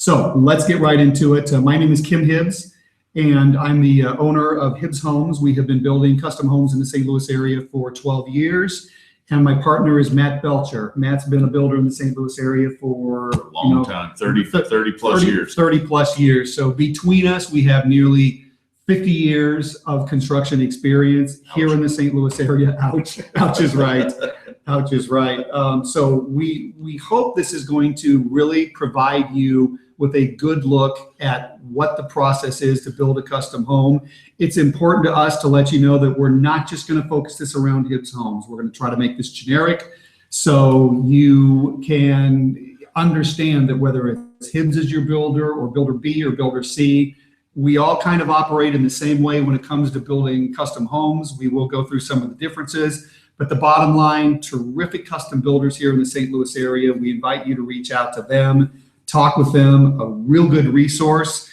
So let's get right into it. My name is Kim Hibbs, and I'm the owner of Hibbs Homes. We have been building custom homes in the St. Louis area for 12 years. And my partner is Matt Belcher. Matt's been a builder in the St. Louis area for a long time, 30 plus years. 30 plus years. So between us, we have nearly 50 years of construction experience here in the St. Louis area. Ouch, ouch is right. Ouch is right. So we hope this is going to really provide you with a good look at what the process is to build a custom home. It's important to us to let you know that we're not just going to focus this around Hibbs Homes. We're going to try to make this generic so you can understand that whether it's Hibbs as your builder or builder B or builder C, we all kind of operate in the same way when it comes to building custom homes. We will go through some of the differences, but the bottom line, terrific custom builders here in the St. Louis area. We invite you to reach out to them, talk with them, a real good resource.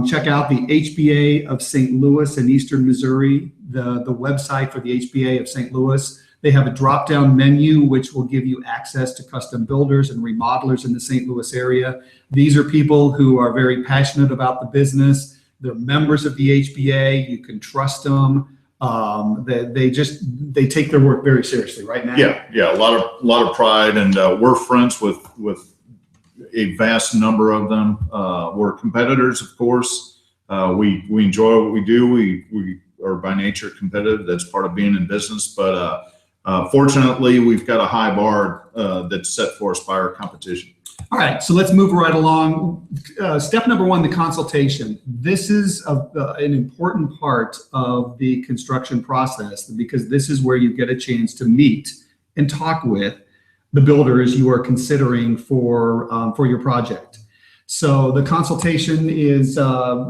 Check out the HBA of St. Louis in Eastern Missouri, the website for the HBA of St. Louis. They have a drop-down menu which will give you access to custom builders and remodelers in the St. Louis area. These are people who are very passionate about the business. They're members of the HBA. You can trust them. They take their work very seriously, right now. Yeah, a lot of pride, and we're friends with a vast number of them. We're competitors, of course. We enjoy what we do. We are by nature competitive. That's part of being in business. But fortunately, we've got a high bar that's set for us by our competition. All right, so let's move right along. Step number one, the consultation. This is an important part of the construction process because this is where you get a chance to meet and talk with the builders you are considering for your project. So the consultation is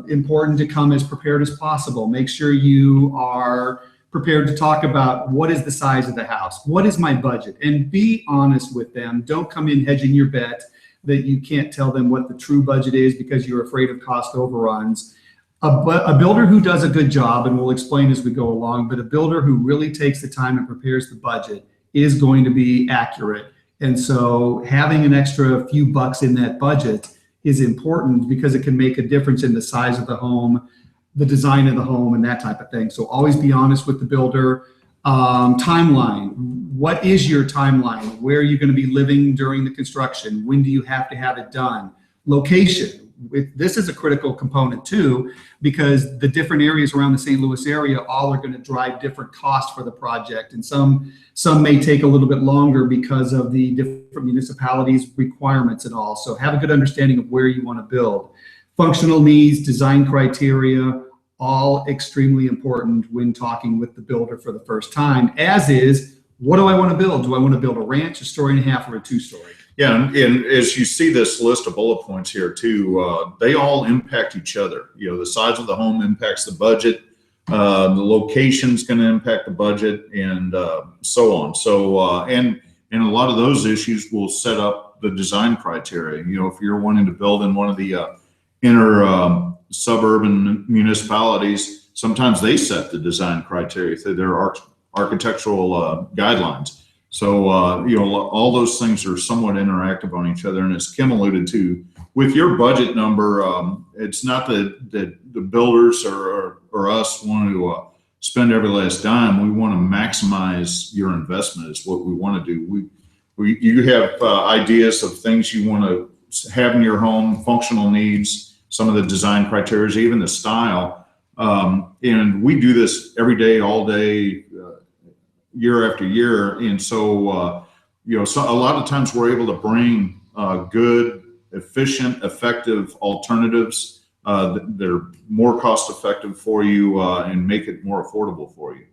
important to come as prepared as possible. Make sure you are prepared to talk about what is the size of the house, what is my budget, and be honest with them. Don't come in hedging your bet that you can't tell them what the true budget is because you're afraid of cost overruns. A builder who does a good job, and we'll explain as we go along, but a builder who really takes the time and prepares the budget is going to be accurate. And so having an extra few bucks in that budget is important because it can make a difference in the size of the home, the design of the home, and that type of thing. So always be honest with the builder. Timeline. What is your timeline? Where are you going to be living during the construction? When do you have to have it done? Location. This is a critical component too, because the different areas around the St. Louis area all are going to drive different costs for the project, and some may take a little bit longer because of the different municipalities' requirements and all. So have a good understanding of where you want to build. Functional needs, design criteria, all extremely important when talking with the builder for the first time, as is, what do I want to build? Do I want to build a ranch, a story and a half, or a two-story? Yeah, and as you see this list of bullet points here too, they all impact each other. You know, the size of the home impacts the budget, the location's going to impact the budget, and so on. So, and a lot of those issues will set up the design criteria. You know, if you're wanting to build in one of the inner suburban municipalities, sometimes they set the design criteria through their architectural guidelines. So, you know, all those things are somewhat interactive on each other. And as Kim alluded to, with your budget number, it's not that the builders or us want to spend every last dime. We want to maximize your investment is what we want to do. You have ideas of things you want to have in your home, functional needs, some of the design criteria, even the style. And we do this every day, all day, year after year. And so, you know, so a lot of times we're able to bring good, efficient, effective alternatives that are more cost effective for you and make it more affordable for you.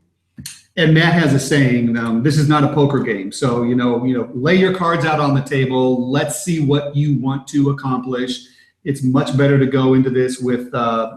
And Matt has a saying, this is not a poker game. So, you know, lay your cards out on the table. Let's see what you want to accomplish. It's much better to go into this with,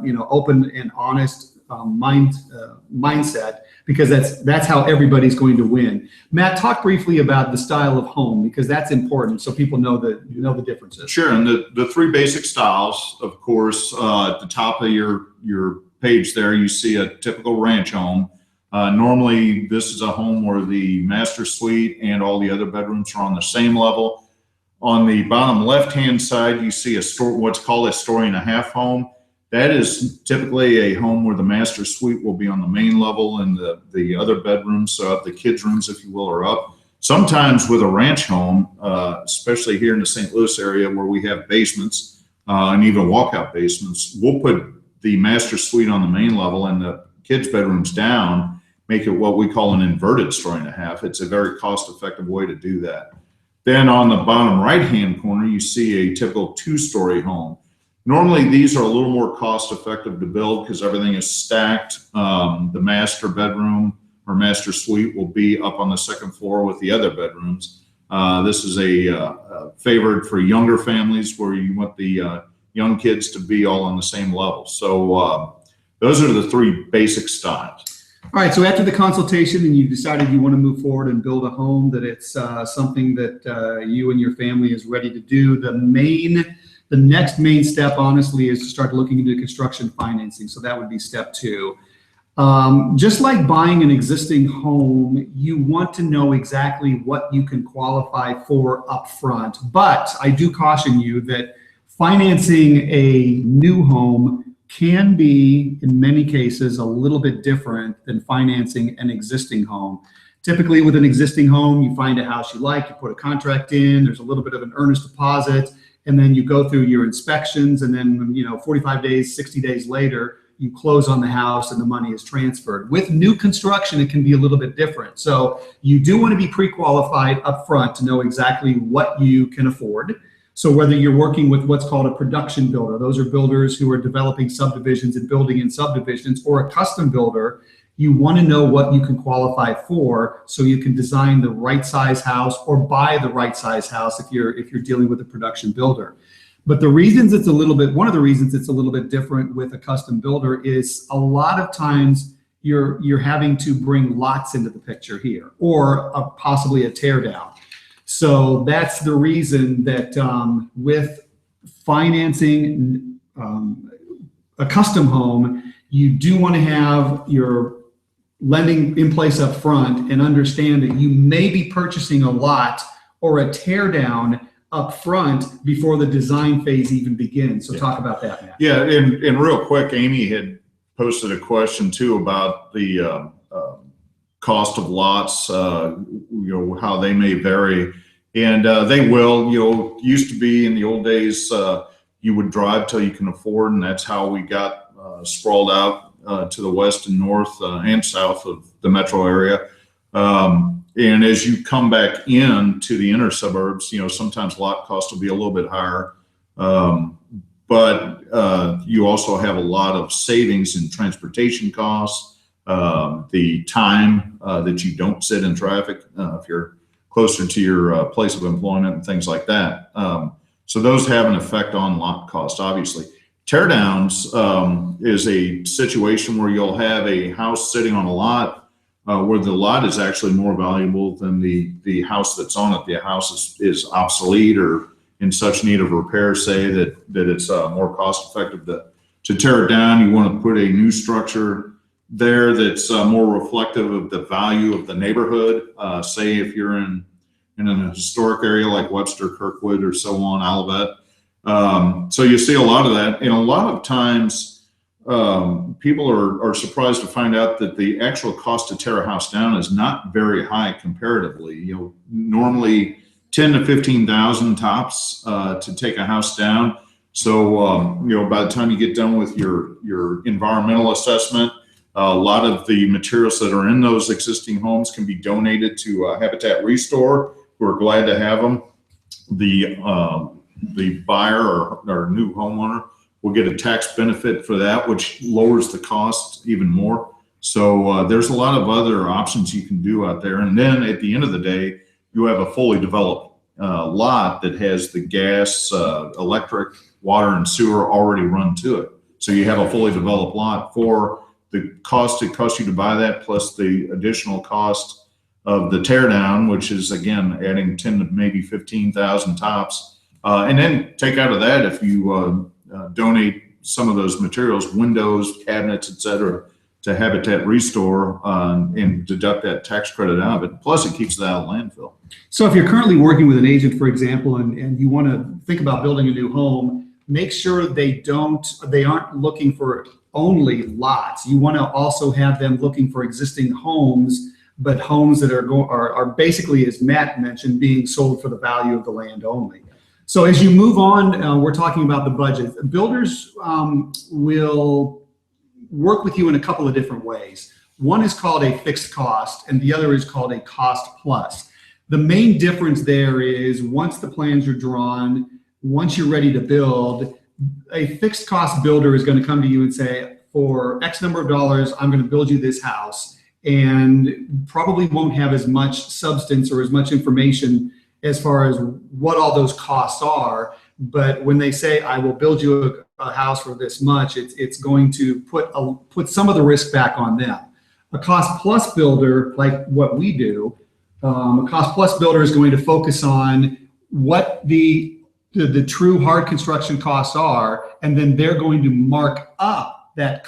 you know, open and honest mindset, because that's how everybody's going to win. Matt, talk briefly about the style of home, because that's important so people know the differences. Sure, and the three basic styles, of course, at the top of your page there, you see a typical ranch home. Normally, this is a home where the master suite and all the other bedrooms are on the same level. On the bottom left-hand side, you see what's called a 1.5-story home. That is typically a home where the master suite will be on the main level and the other bedrooms, so the kids' rooms, if you will, are up. Sometimes with a ranch home, especially here in the St. Louis area where we have basements and even walkout basements, we'll put the master suite on the main level and the kids' bedrooms down, make it what we call an inverted 1.5-story. It's a very cost-effective way to do that. Then on the bottom right-hand corner, you see a typical 2-story home. Normally, these are a little more cost-effective to build because everything is stacked. The master bedroom or master suite will be up on the second floor with the other bedrooms. This is a favorite for younger families where you want the young kids to be all on the same level. So those are the 3 basic styles. All right, so after the consultation and you decided you want to move forward and build a home, that it's something that you and your family is ready to do, the next main step, honestly, is to start looking into construction financing. So that would be step 2. Just like buying an existing home, you want to know exactly what you can qualify for upfront. But I do caution you that financing a new home can be, in many cases, a little bit different than financing an existing home. Typically, with an existing home, you find a house you like, you put a contract in, there's a little bit of an earnest deposit, and then you go through your inspections, and then 45 days, 60 days later, you close on the house and the money is transferred. With new construction, it can be a little bit different. So you do want to be pre-qualified up front to know exactly what you can afford. So whether you're working with what's called a production builder, those are builders who are developing subdivisions and building in subdivisions, or a custom builder, you want to know what you can qualify for so you can design the right size house or buy the right size house if you're dealing with a production builder. But one of the reasons it's a little bit different with a custom builder is a lot of times you're having to bring lots into the picture here, or possibly a tear down. So that's the reason that with financing a custom home, you do want to have your lending in place up front and understand that you may be purchasing a lot or a tear down up front before the design phase even begins. So talk about that, Matt. Yeah, and real quick, Amy had posted a question too about the cost of lots, how they may vary. And they will, used to be in the old days, you would drive till you can afford, and that's how we got sprawled out to the west and north and south of the metro area. And as you come back into the inner suburbs, sometimes lot costs will be a little bit higher. But you also have a lot of savings in transportation costs, the time that you don't sit in traffic if you're closer to your place of employment and things like that. So those have an effect on lot cost, obviously. Teardowns is a situation where you'll have a house sitting on a lot where the lot is actually more valuable than the house that's on it. The house is obsolete or in such need of repair, say, that it's more cost effective to tear it down. You want to put a new structure there that's more reflective of the value of the neighborhood. Say if you're in a historic area like Webster, Kirkwood, or so on, Olivet. So you see a lot of that. And a lot of times people are surprised to find out that the actual cost to tear a house down is not very high comparatively. Normally 10 to 15,000 tops to take a house down. So, by the time you get done with your environmental assessment, a lot of the materials that are in those existing homes can be donated to Habitat Restore. We're glad to have them. The buyer or new homeowner will get a tax benefit for that, which lowers the cost even more. So there's a lot of other options you can do out there. And then at the end of the day, you have a fully developed lot that has the gas, electric, water, and sewer already run to it. So you have a fully developed lot for the cost it costs you to buy that, plus the additional cost of the tear down, which is again adding 10 to maybe 15,000 tops. And then take out of that, if you donate some of those materials, windows, cabinets, etc., Habitat Restore and deduct that tax credit out of it. Plus, it keeps it out of landfill. So if you're currently working with an agent, for example, and you want to think about building a new home, make sure they aren't looking for only lots. You want to also have them looking for existing homes, but homes that are basically, as Matt mentioned, being sold for the value of the land only. So as you move on, we're talking about the budget. Builders will work with you in a couple of different ways. One is called a fixed cost, and the other is called a cost plus. The main difference there is once the plans are drawn, once you're ready to build, a fixed cost builder is going to come to you and say, for X number of dollars, I'm going to build you this house, and probably won't have as much substance or as much information as far as what all those costs are. But when they say, I will build you a house for this much, it's going to put some of the risk back on them. A cost plus builder, like what we do, a cost plus builder is going to focus on what the true hard construction costs are, and then they're going to mark up that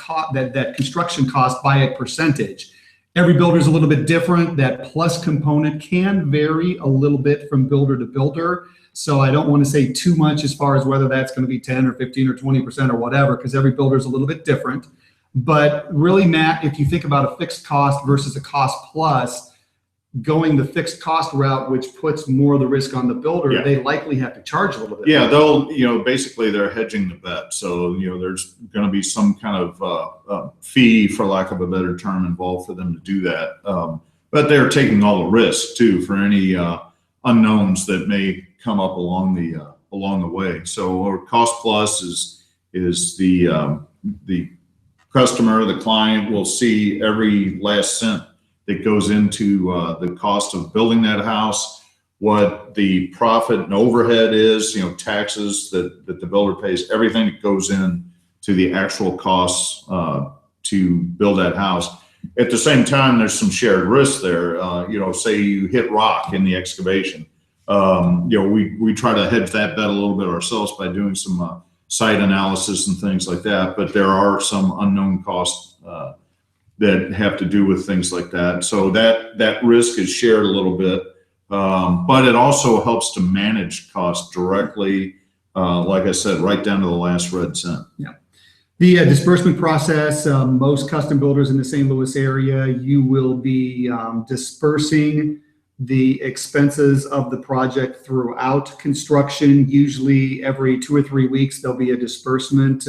construction cost by a percentage. Every builder is a little bit different. That plus component can vary a little bit from builder to builder. So I don't want to say too much as far as whether that's going to be 10 or 15 or 20% or whatever, because every builder is a little bit different. But really, Matt, if you think about a fixed cost versus a cost plus, going the fixed cost route, which puts more of the risk on the builder, they likely have to charge a little bit. Yeah, they'll, basically they're hedging the bet. So, there's going to be some kind of fee, for lack of a better term, involved for them to do that. But they're taking all the risk too for any unknowns that may come up along the way. So our cost plus is the customer, the client will see every last cent that goes into the cost of building that house, what the profit and overhead is, taxes that the builder pays, everything that goes in to the actual costs to build that house. At the same time, there's some shared risk there. Say you hit rock in the excavation. We try to hedge that bet a little bit ourselves by doing some site analysis and things like that, but there are some unknown costs that have to do with things like that. So that risk is shared a little bit, but it also helps to manage costs directly, like I said, right down to the last red cent. Yeah. The disbursement process, most custom builders in the St. Louis area, you will be dispersing the expenses of the project throughout construction. Usually every 2 or 3 weeks, there'll be a disbursement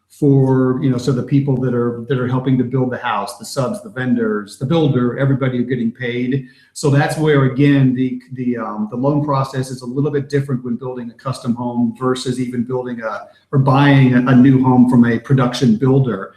for, so the people that are helping to build the house, the subs, the vendors, the builder, everybody are getting paid. So that's where, again, the loan process is a little bit different when building a custom home versus even building or buying a new home from a production builder.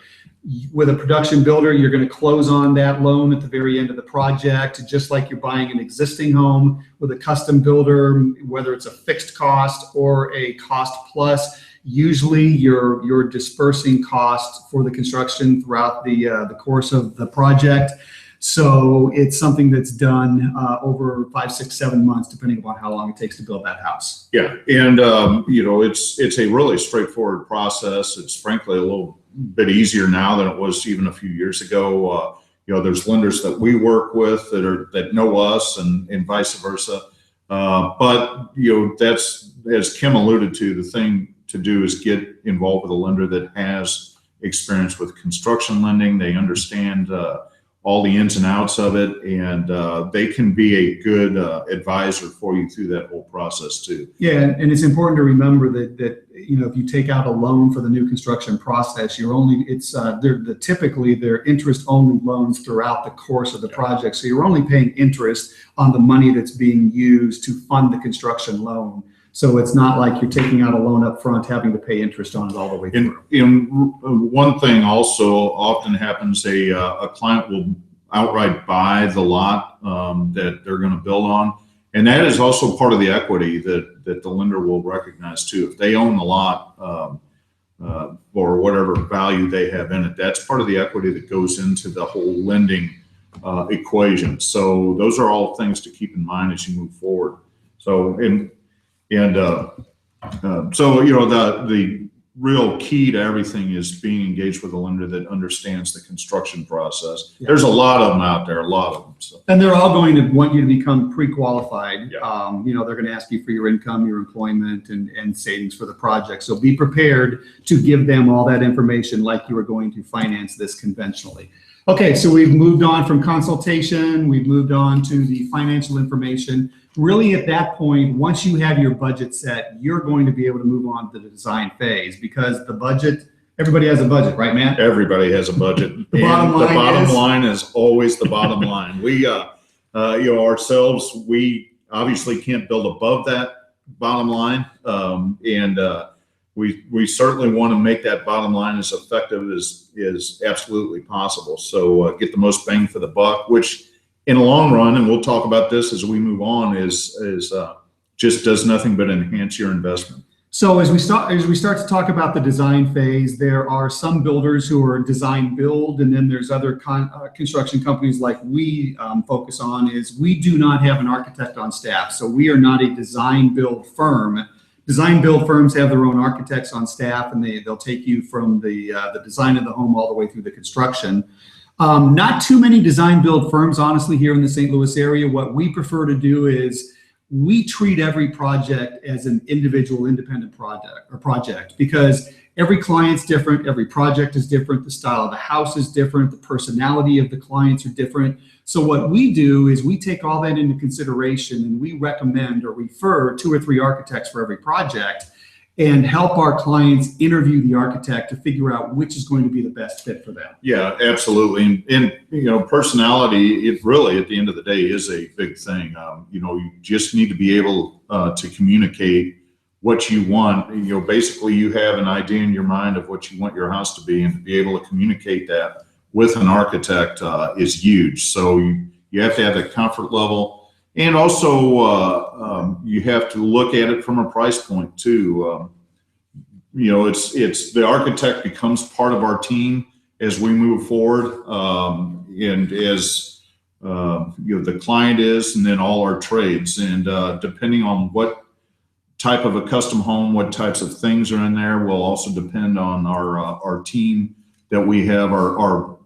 With a production builder, you're going to close on that loan at the very end of the project, just like you're buying an existing home. With a custom builder, whether it's a fixed cost or a cost plus, usually you're dispersing costs for the construction throughout the course of the project. So it's something that's done over 5, 6, 7 months, depending upon how long it takes to build that house. Yeah, and it's a really straightforward process. It's frankly a little bit easier now than it was even a few years ago. There's lenders that we work with that know us, and vice versa. But that's, as Kim alluded to, the thing to do is get involved with a lender that has experience with construction lending. They understand all the ins and outs of it, and they can be a good advisor for you through that whole process too. Yeah, and it's important to remember that if you take out a loan for the new construction process, typically they're interest only loans throughout the course of the project. So you're only paying interest on the money that's being used to fund the construction loan. So it's not like you're taking out a loan up front, having to pay interest on it all the way through. One thing also often happens, a client will outright buy the lot that they're going to build on. And that is also part of the equity that the lender will recognize too. If they own the lot or whatever value they have in it, that's part of the equity that goes into the whole lending equation. So those are all things to keep in mind as you move forward. So, the real key to everything is being engaged with a lender that understands the construction process. Yeah. There's a lot of them out there, a lot of them. So. And they're all going to want you to become pre-qualified. Yeah. You know, they're going to ask you for your income, your employment, and savings for the project. So be prepared to give them all that information like you are going to finance this conventionally. Okay, so we've moved on from consultation, we've moved on to the financial information. Really at that point, once you have your budget set, you're going to be able to move on to the design phase, because the budget, everybody has a budget, right, Matt? Everybody has a budget. The bottom line is always the bottom line. We, you know, ourselves, we obviously can't build above that bottom line. We certainly want to make that bottom line as effective as absolutely possible. So get the most bang for the buck, which in the long run, and we'll talk about this as we move on, is just does nothing but enhance your investment. So as we start to talk about the design phase, there are some builders who are design build, and then there's other construction companies like we focus on. Is we do not have an architect on staff, so we are not a design build firm. Design build firms have their own architects on staff, and they'll take you from the design of the home all the way through the construction. Not too many design build firms, honestly, here in the St. Louis area. What we prefer to do is we treat every project as an individual independent project, because every client's different, every project is different, the style of the house is different, the personality of the clients are different. So what we do is we take all that into consideration, and we recommend or refer 2 or 3 architects for every project, and help our clients interview the architect to figure out which is going to be the best fit for them. Yeah, absolutely. And you know, personality, it really, at the end of the day, is a big thing. You know, you just need to be able to communicate what you want. You know, basically you have an idea in your mind of what you want your house to be, and to be able to communicate that with an architect is huge. So you have to have the comfort level. And also, you have to look at it from a price point too. You know, it's the architect becomes part of our team as we move forward, and as you know, the client is, and then all our trades. And depending on what type of a custom home, what types of things are in there, will also depend on our team that we have, our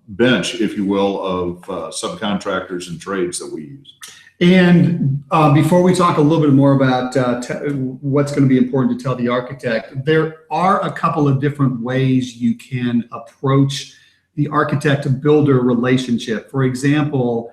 bench, if you will, of subcontractors and trades that we use. And before we talk a little bit more about what's going to be important to tell the architect, there are a couple of different ways you can approach the architect-builder relationship. For example,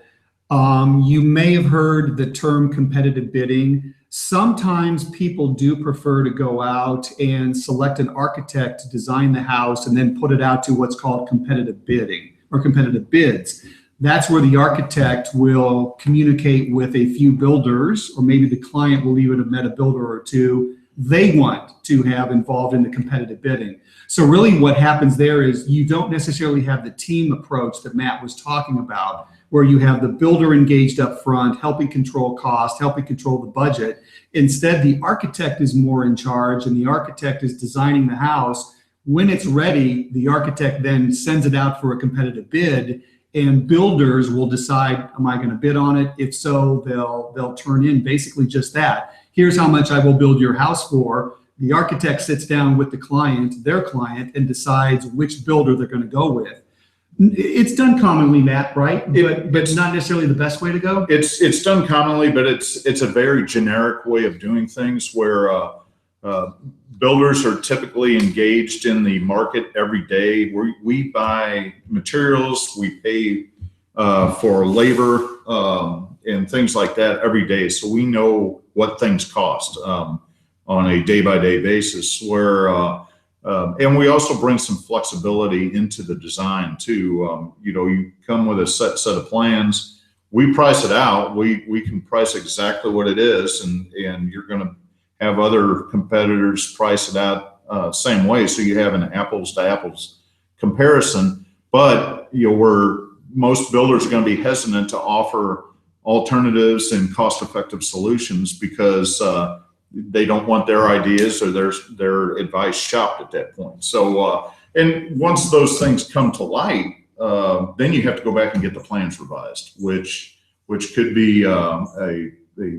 you may have heard the term competitive bidding. Sometimes people do prefer to go out and select an architect to design the house and then put it out to what's called competitive bidding or competitive bids. That's where the architect will communicate with a few builders, or maybe the client will even have met a builder or two they want to have involved in the competitive bidding. So really what happens there is you don't necessarily have the team approach that Matt was talking about, where you have the builder engaged up front, helping control cost, helping control the budget. Instead, the architect is more in charge, and the architect is designing the house. When it's ready, the architect then sends it out for a competitive bid, and builders will decide, am I going to bid on it? If so, they'll turn in basically just that. Here's how much I will build your house for. The architect sits down with the client, their client, and decides which builder they're going to go with. It's done commonly, Matt, right? But not necessarily the best way to go. It's done commonly, but it's a very generic way of doing things, where builders are typically engaged in the market every day. We buy materials, we pay for labor and things like that every day, so we know what things cost on a day-by-day basis. And we also bring some flexibility into the design too. You know, you come with a set of plans, we price it out, we can price exactly what it is, and you're going to have other competitors price it out same way, so you have an apples to apples comparison. But you know, where most builders are going to be hesitant to offer alternatives and cost-effective solutions, because they don't want their ideas or their advice shopped at that point. So and once those things come to light, then you have to go back and get the plans revised, which could be a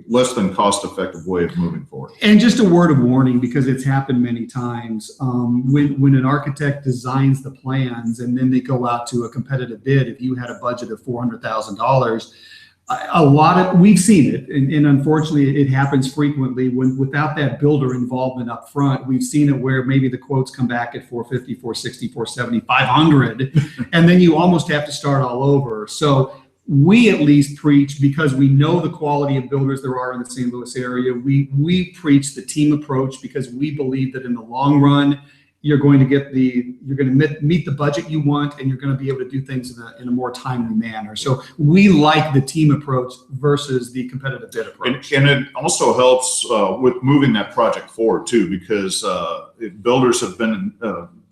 less than cost-effective way of moving forward. And just a word of warning, because it's happened many times. When an architect designs the plans and then they go out to a competitive bid, if you had a budget of $400,000, we've seen it, and unfortunately it happens frequently without that builder involvement up front. We've seen it where maybe the quotes come back at 450, 460, 470, 500, and then you almost have to start all over. So we at least preach, because we know the quality of builders there are in the St. Louis area. We preach the team approach, because we believe that in the long run, you're going to meet the budget you want, and you're going to be able to do things in a more timely manner. So we like the team approach versus the competitive bid approach. And it also helps with moving that project forward too, because builders have been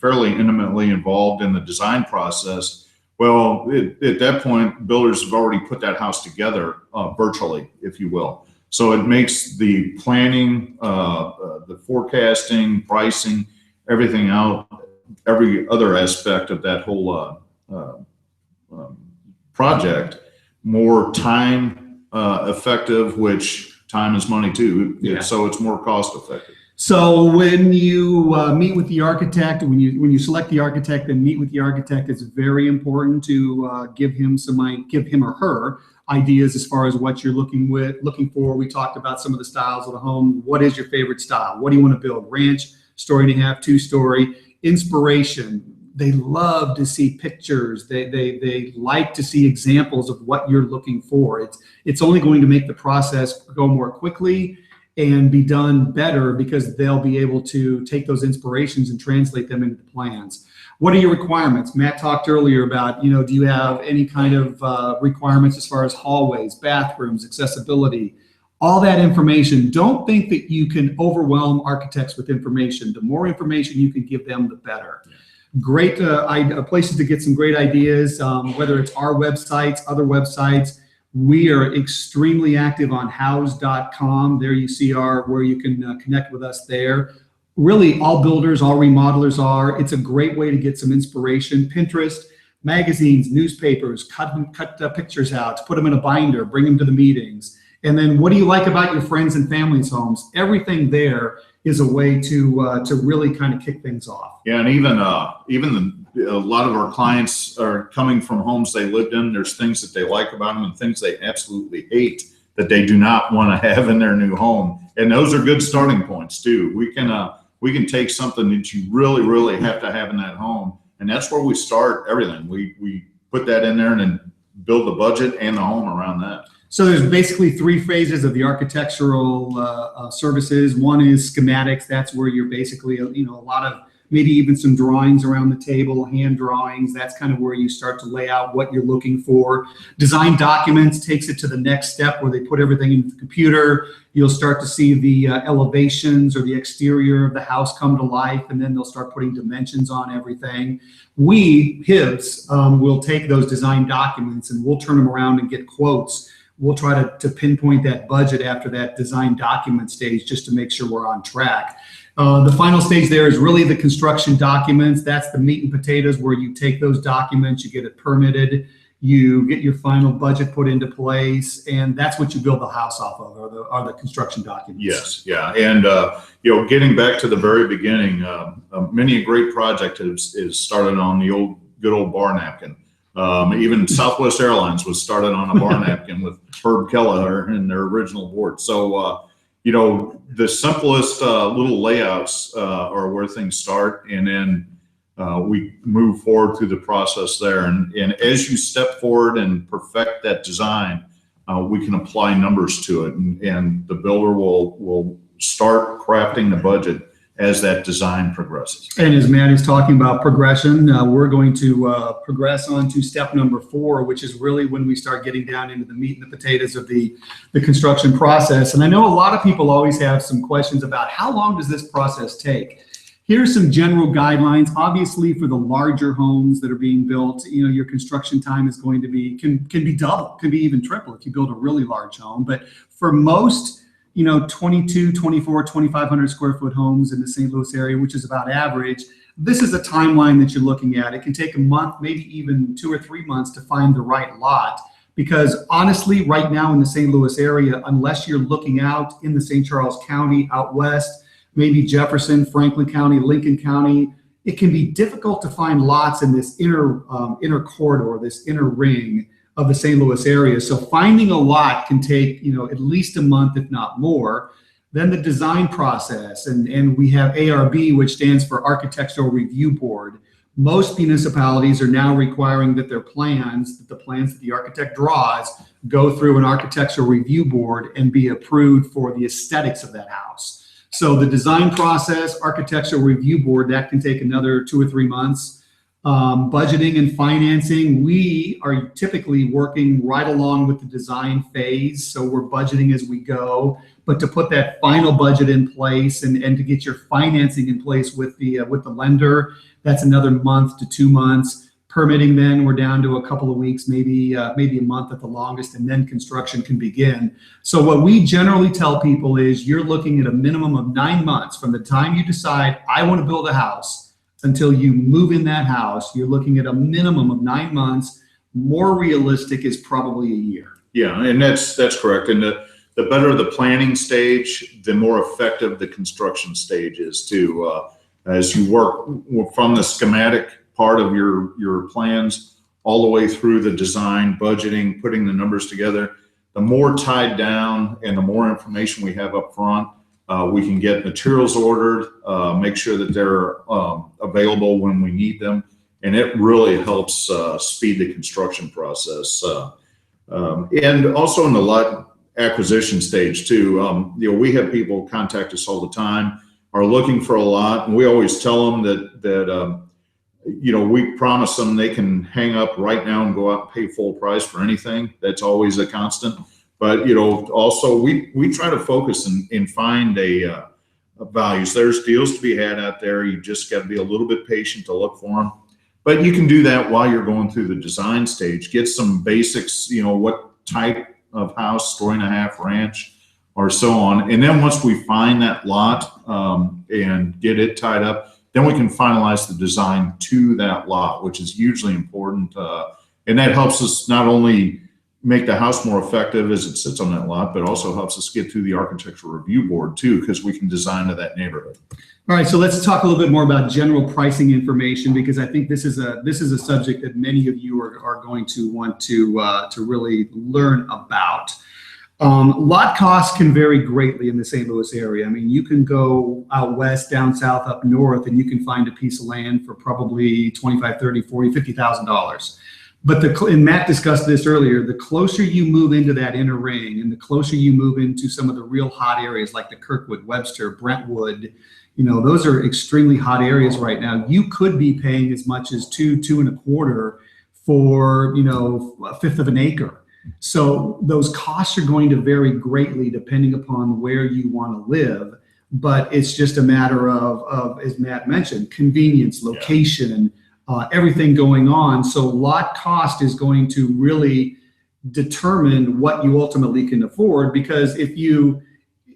fairly intimately involved in the design process. Well, at that point, builders have already put that house together virtually, if you will. So it makes the planning, the forecasting, pricing, everything out, every other aspect of that whole project more time effective, which time is money too. Yeah. So it's more cost effective. So when you meet with the architect, when you select the architect and meet with the architect, it's very important to give him or her ideas as far as what you're looking for. We talked about some of the styles of the home. What is your favorite style? What do you want to build? Ranch, story and a half, 2-story. Inspiration. They love to see pictures. They like to see examples of what you're looking for. It's only going to make the process go more quickly and be done better, because they'll be able to take those inspirations and translate them into the plans. What are your requirements? Matt talked earlier about, do you have any kind of requirements as far as hallways, bathrooms, accessibility? All that information. Don't think that you can overwhelm architects with information. The more information you can give them, the better. Great places to get some great ideas, whether it's our websites, other websites. We are extremely active on house.com. There you see where you can connect with us there. Really, all builders, all remodelers are. It's a great way to get some inspiration. Pinterest, magazines, newspapers, cut pictures out, put them in a binder, bring them to the meetings. And then what do you like about your friends and family's homes? Everything there is a way to really kind of kick things off. Yeah, and even a lot of our clients are coming from homes they lived in. There's things that they like about them and things they absolutely hate that they do not want to have in their new home. And those are good starting points too. We can take something that you really, really have to have in that home, and that's where we start everything. We put that in there and then build the budget and the home around that. So there's basically 3 phases of the architectural services. One is schematics. That's where you're basically, a lot of maybe even some drawings around the table, hand drawings. That's kind of where you start to lay out what you're looking for. Design documents takes it to the next step where they put everything into the computer. You'll start to see the elevations or the exterior of the house come to life, and then they'll start putting dimensions on everything. We, Hibbs, will take those design documents and we'll turn them around and get quotes. We'll try to pinpoint that budget after that design document stage, just to make sure we're on track. The final stage there is really the construction documents. That's the meat and potatoes, where you take those documents, you get it permitted, you get your final budget put into place, and that's what you build the house off of, are the construction documents. Yes, yeah, and getting back to the very beginning, many a great project is started on the good old bar napkin. Even Southwest Airlines was started on a bar napkin with Herb Kelleher in their original board. So, the simplest little layouts are where things start, and then we move forward through the process there. And as you step forward and perfect that design, we can apply numbers to it, and the builder will start crafting the budget as that design progresses. And as Matt is talking about progression, we're going to progress on to step number 4, which is really when we start getting down into the meat and the potatoes of the construction process. And I know a lot of people always have some questions about how long does this process take? Here's some general guidelines. Obviously, for the larger homes that are being built, your construction time is going to be, can be double, can be even triple if you build a really large home. But for most 22, 24, 2,500 square foot homes in the St. Louis area, which is about average, this is a timeline that you're looking at. It can take a month, maybe even 2 or 3 months to find the right lot. Because honestly, right now in the St. Louis area, unless you're looking out in the St. Charles County out west, maybe Jefferson, Franklin County, Lincoln County, it can be difficult to find lots in this inner corridor, this inner ring of the St. Louis area. So finding a lot can take, at least a month, if not more. Then the design process, and we have ARB, which stands for Architectural Review Board. Most municipalities are now requiring that the plans that the architect draws go through an architectural review board and be approved for the aesthetics of that house. So the design process, architectural review board, that can take another 2 or 3 months. Budgeting and financing, we are typically working right along with the design phase. So we're budgeting as we go, but to put that final budget in place and to get your financing in place with the lender, that's another month to 2 months. Permitting, then we're down to a couple of weeks, maybe a month at the longest, and then construction can begin. So what we generally tell people is you're looking at a minimum of 9 months from the time you decide, I want to build a house, until you move in that house. You're looking at a minimum of 9 months. More realistic is probably a year. Yeah, and that's correct. And the better the planning stage, the more effective the construction stage is too. As you work from the schematic part of your plans all the way through the design, budgeting, putting the numbers together, the more tied down and the more information we have up front, we can get materials ordered, make sure that they're available when we need them, and it really helps speed the construction process. And also in the lot acquisition stage too, we have people contact us all the time, are looking for a lot, and we always tell them that we promise them they can hang up right now and go out and pay full price for anything. That's always a constant. But also we try to focus and find a values. There's deals to be had out there. You just got to be a little bit patient to look for them. But you can do that while you're going through the design stage. Get some basics. What type of house, story and a half, ranch, or so on. And then once we find that lot and get it tied up, then we can finalize the design to that lot, which is hugely important. And that helps us not only make the house more effective as it sits on that lot, but also helps us get through the architectural review board too, because we can design to that neighborhood. All right, so let's talk a little bit more about general pricing information, because I think this is a subject that many of you are going to want to really learn about. Lot costs can vary greatly in the St. Louis area. I mean, you can go out west, down south, up north, and you can find a piece of land for probably $25,000, $30,000, $40,000, $50,000. But and Matt discussed this earlier, the closer you move into that inner ring and the closer you move into some of the real hot areas like the Kirkwood, Webster, Brentwood, those are extremely hot areas right now. You could be paying as much as $2 1/4 for, a fifth of an acre. So those costs are going to vary greatly depending upon where you want to live. But it's just a matter of as Matt mentioned, convenience, location, everything going on. So lot cost is going to really determine what you ultimately can afford, because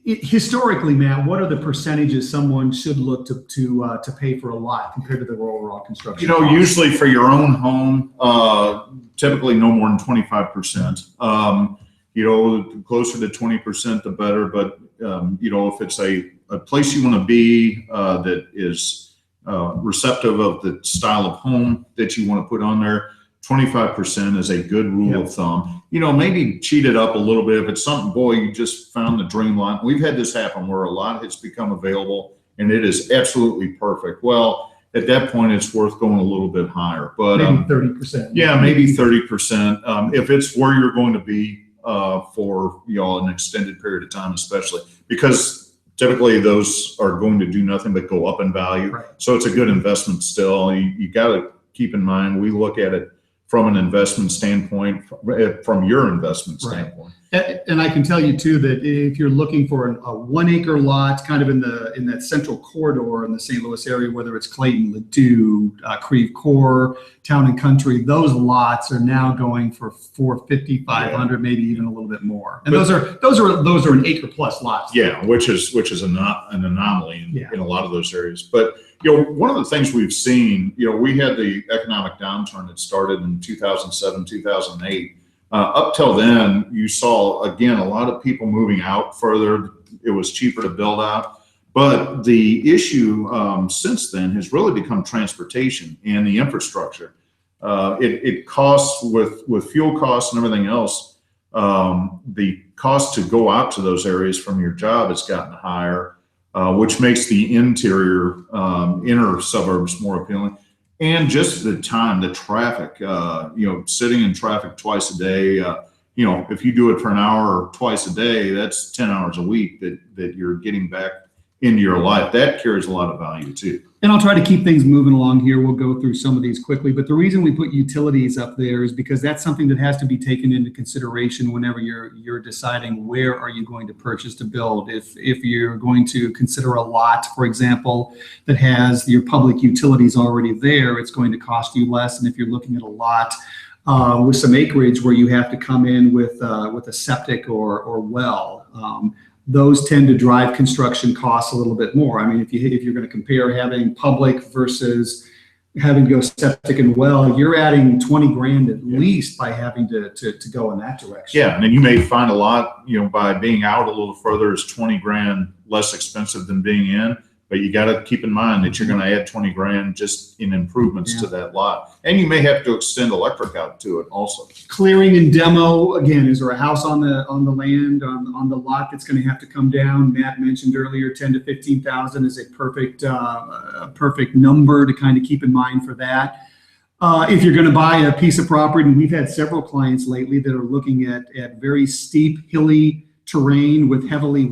historically, Matt, what are the percentages someone should look to pay for a lot compared to their overall construction cost? Usually for your own home, typically no more than 25%. Closer to 20%, the better. But if it's a place you want to be that is receptive of the style of home that you want to put on there, 25% is a good rule of thumb. Maybe cheat it up a little bit. If it's something, you just found the dream lot. We've had this happen where a lot has become available and it is absolutely perfect. Well, at that point, it's worth going a little bit higher. But maybe 30%. Yeah, maybe 30%. If it's where you're going to be for an extended period of time, especially because typically those are going to do nothing but go up in value. Right. So it's a good investment still. You got to keep in mind, we look at it from an investment standpoint, from your investment standpoint. Right. And I can tell you too that if you're looking for a 1 acre lot, kind of in that central corridor in the St. Louis area, whether it's Clayton, Ladue, Creve Coeur, Town and Country, those lots are now going for $450, $500, maybe even a little bit more. And those are an acre plus lots. Yeah, which is an anomaly in a lot of those areas. But one of the things we've seen, we had the economic downturn that started in 2007, 2008. Up till then, you saw, again, a lot of people moving out further. It was cheaper to build out. But the issue since then has really become transportation and the infrastructure. It costs with fuel costs and everything else. The cost to go out to those areas from your job has gotten higher, which makes the interior, inner suburbs more appealing. And just the time, the traffic, sitting in traffic twice a day, if you do it for an hour or twice a day, that's 10 hours a week that you're getting back into your life. That carries a lot of value too. And I'll try to keep things moving along here. We'll go through some of these quickly, but the reason we put utilities up there is because that's something that has to be taken into consideration whenever you're deciding where are you going to purchase to build. If you're going to consider a lot, for example, that has your public utilities already there, it's going to cost you less. And if you're looking at a lot with some acreage where you have to come in with a septic or well, those tend to drive construction costs a little bit more. I mean, if you're going to compare having public versus having to go septic and well, you're adding 20 grand at least by having to go in that direction. Yeah, and then you may find a lot, by being out a little further is 20 grand less expensive than being in. But you got to keep in mind that you're going to add 20 grand just in improvements to that lot. And you may have to extend electric out to it also. Clearing and demo, again, is there a house on the land, on the lot that's going to have to come down? Matt mentioned earlier, 10 to 15,000 is a perfect number to kind of keep in mind for that. If you're going to buy a piece of property, and we've had several clients lately that are looking at very steep, hilly terrain with a heavily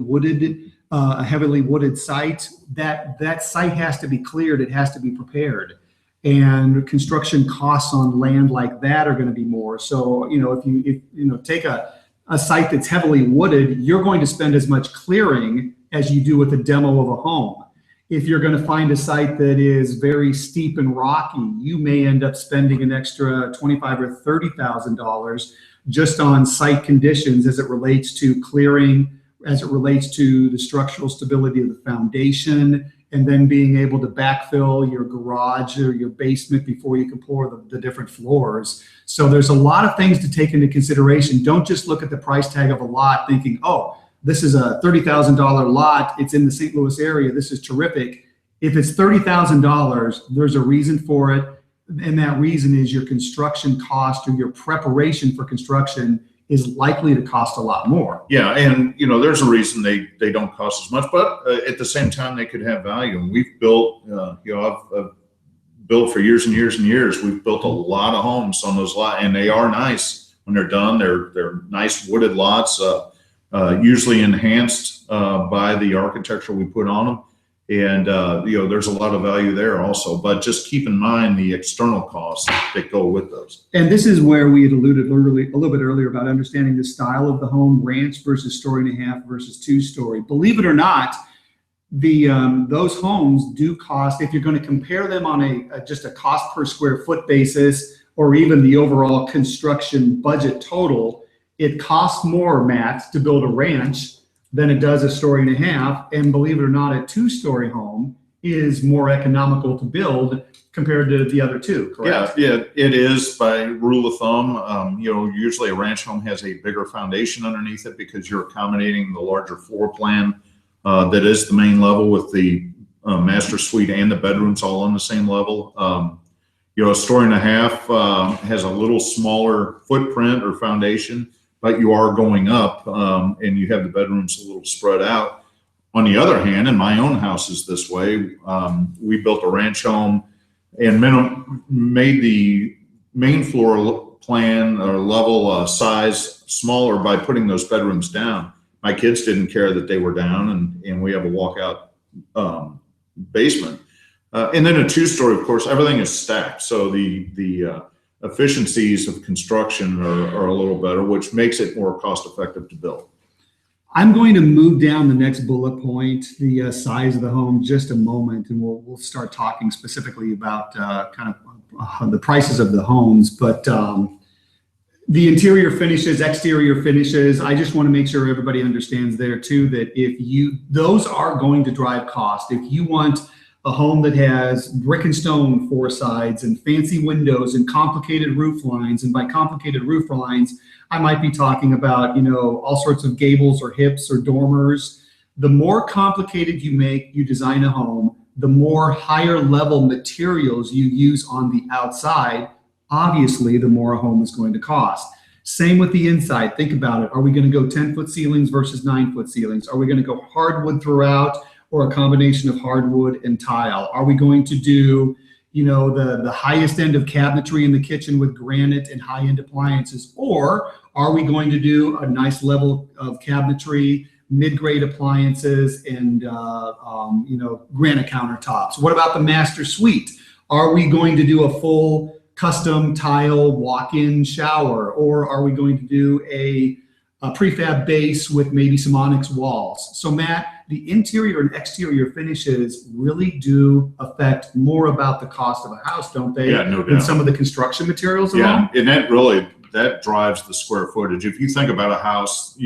wooded site, that site has to be cleared. It has to be prepared, and construction costs on land like that are going to be more. So, if you take a site that's heavily wooded, you're going to spend as much clearing as you do with a demo of a home. If you're going to find a site that is very steep and rocky, you may end up spending an extra $25,000 or $30,000 just on site conditions as it relates to clearing, as it relates to the structural stability of the foundation, and then being able to backfill your garage or your basement before you can pour the different floors. So there's a lot of things to take into consideration. Don't just look at the price tag of a lot thinking, oh, this is a $30,000 lot, it's in the St. Louis area, this is terrific. If it's $30,000, there's a reason for it, and that reason is your construction cost or your preparation for construction is likely to cost a lot more. Yeah, and there's a reason they don't cost as much, but at the same time they could have value. And we've built, I've built for years and years and years. We've built a lot of homes on those lots, and they are nice when they're done. They're nice wooded lots, usually enhanced by the architecture we put on them. And there's a lot of value there also, but just keep in mind the external costs that go with those. And this is where we had alluded a little bit earlier about understanding the style of the home, ranch versus story and a half versus 2-story. Believe it or not, those homes do cost, if you're going to compare them on just a cost per square foot basis, or even the overall construction budget total, it costs more, Matt, to build a ranch than it does a story and a half. And believe it or not, a 2-story home is more economical to build compared to the other two, correct? Yeah, it is by rule of thumb. Usually a ranch home has a bigger foundation underneath it because you're accommodating the larger floor plan that is the main level with the master suite and the bedrooms all on the same level. A story and a half has a little smaller footprint or foundation, but you are going up and you have the bedrooms a little spread out. On the other hand, and my own house is this way, we built a ranch home and made the main floor plan or level size smaller by putting those bedrooms down. My kids didn't care that they were down, and we have a walkout basement. And then a 2-story, of course, everything is stacked. So the efficiencies of construction are a little better, which makes it more cost effective to build. I'm going to move down the next bullet point, the size of the home, just a moment, and we'll start talking specifically about kind of the prices of the homes. But the interior finishes, exterior finishes, I just want to make sure everybody understands there too that those are going to drive cost. If you want a home that has brick and stone 4 sides and fancy windows and complicated roof lines, and by complicated roof lines, I might be talking about, all sorts of gables or hips or dormers. The more complicated you design a home, the more higher level materials you use on the outside, obviously, the more a home is going to cost. Same with the inside. Think about it. Are we going to go 10-foot ceilings versus 9-foot ceilings? Are we going to go hardwood throughout or a combination of hardwood and tile? Are we going to do, the highest end of cabinetry in the kitchen with granite and high-end appliances? Or are we going to do a nice level of cabinetry, mid-grade appliances, and granite countertops? What about the master suite? Are we going to do a full custom tile walk-in shower, or are we going to do a prefab base with maybe some onyx walls? So Matt, the interior and exterior finishes really do affect more about the cost of a house, don't they? Yeah, no doubt. Than some of the construction materials alone. Yeah, and that drives the square footage. If you think about a house,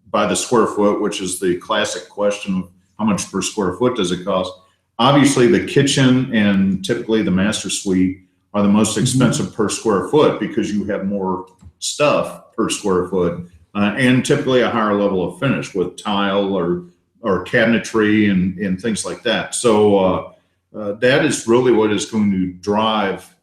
by the square foot, which is the classic question of how much per square foot does it cost? Obviously, the kitchen and typically the master suite are the most expensive per square foot because you have more stuff per square foot, and typically a higher level of finish with tile or cabinetry and things like that. So that is really what is going to drive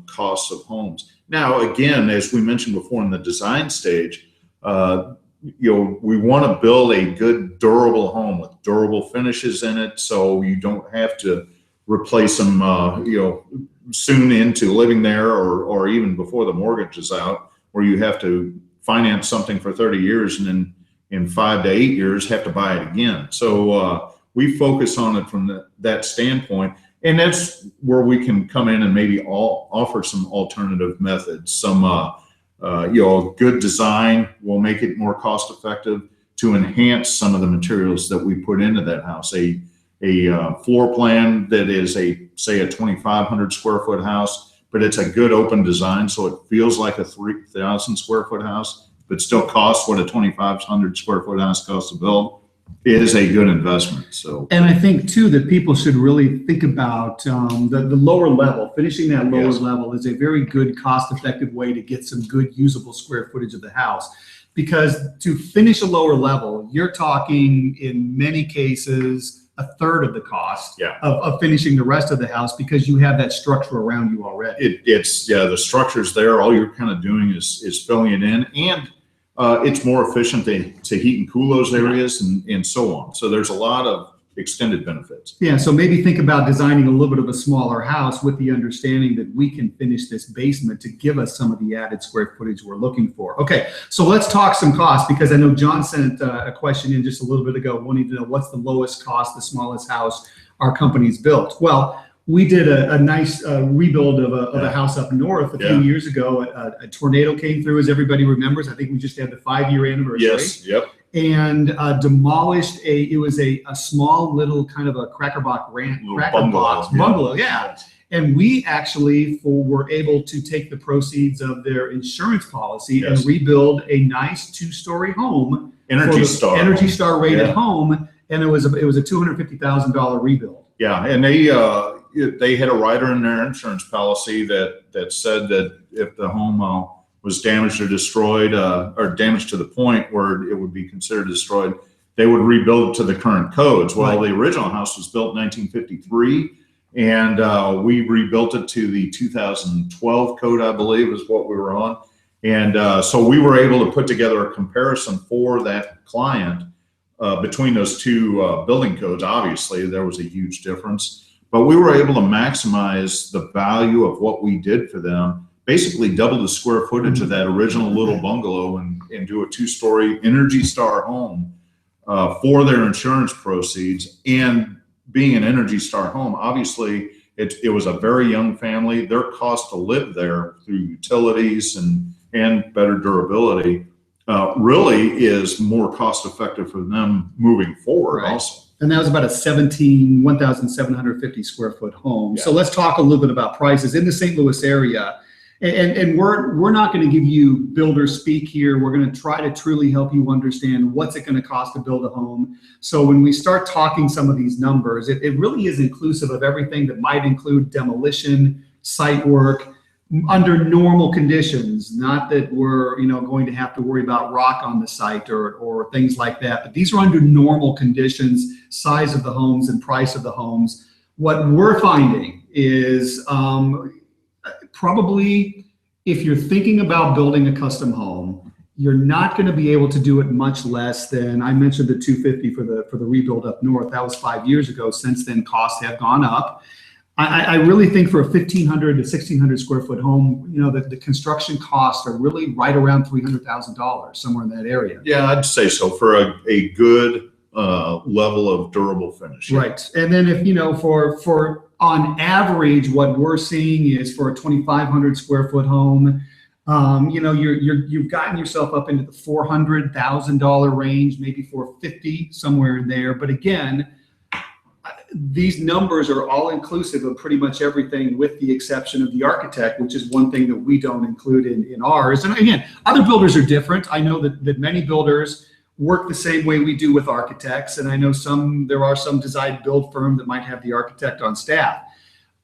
costs of homes. Now, again, as we mentioned before in the design stage, we want to build a good, durable home with durable finishes in it, so you don't have to replace them, soon into living there, or even before the mortgage is out, where you have to finance something for 30 years and then in 5 to 8 years have to buy it again. So we focus on it from that standpoint, and that's where we can come in and maybe offer some alternative methods. Some good design will make it more cost effective to enhance some of the materials that we put into that house. A floor plan that is say a 2,500 square foot house, but it's a good open design, so it feels like a 3,000 square foot house, but still costs what a 2,500 square foot house costs to build. It is a good investment. So, and I think too that people should really think about the lower level. Finishing that lower level is a very good, cost-effective way to get some good usable square footage of the house. Because to finish a lower level, you're talking in many cases a third of the cost of finishing the rest of the house, because you have that structure around you already. The structure's there. All you're kind of doing is filling it in, and it's more efficient to heat and cool those areas and so on. So there's a lot of extended benefits. Yeah, so maybe think about designing a little bit of a smaller house with the understanding that we can finish this basement to give us some of the added square footage we're looking for. Okay, so let's talk some costs, because I know John sent a question in just a little bit ago wanting to know what's the lowest cost, the smallest house our company's built. Well, we did a nice rebuild of a house up north a few years ago. A tornado came through, as everybody remembers. I think we just had the 5-year anniversary. Yes, yep. And demolished it was a small little kind of a crackerbox bungalow. Yeah. And we actually were able to take the proceeds of their insurance policy and rebuild a nice 2-story home. Energy Star rated home. And it was a $250,000 rebuild. Yeah. And they had a rider in their insurance policy that said that if the home was damaged or destroyed, or damaged to the point where it would be considered destroyed, they would rebuild it to the current codes. Well, the original house was built in 1953, and we rebuilt it to the 2012 code, I believe, is what we were on. And so we were able to put together a comparison for that client between those two building codes. Obviously, there was a huge difference, but we were able to maximize the value of what we did for them, basically double the square footage of that original little bungalow, and do a 2-story Energy Star home for their insurance proceeds. And being an Energy Star home, obviously it was a very young family. Their cost to live there through utilities and better durability really is more cost effective for them moving forward also. And that was about a 1,750 square foot home. So let's talk a little bit about prices in the St. Louis area. And we're not going to give you builder speak here. We're going to try to truly help you understand what's it going to cost to build a home. So when we start talking some of these numbers, it really is inclusive of everything that might include demolition, site work, under normal conditions, not that we're, going to have to worry about rock on the site or things like that, but these are under normal conditions, size of the homes and price of the homes. What we're finding is probably if you're thinking about building a custom home, you're not going to be able to do it much less than, I mentioned the $250 for the rebuild up north. That was 5 years ago. Since then, costs have gone up. I really think for a 1,500 to 1,600 square foot home, the construction costs are really right around $300,000, somewhere in that area. Yeah, I'd say so for a good level of durable finish. Right. And then if, for on average, what we're seeing is for a 2,500 square foot home, you've gotten yourself up into the $400,000 range, maybe $450, somewhere in there. But again, these numbers are all inclusive of pretty much everything with the exception of the architect, which is one thing that we don't include in ours. And again, other builders are different. I know that many builders work the same way we do with architects. And I know there are some design build firm that might have the architect on staff.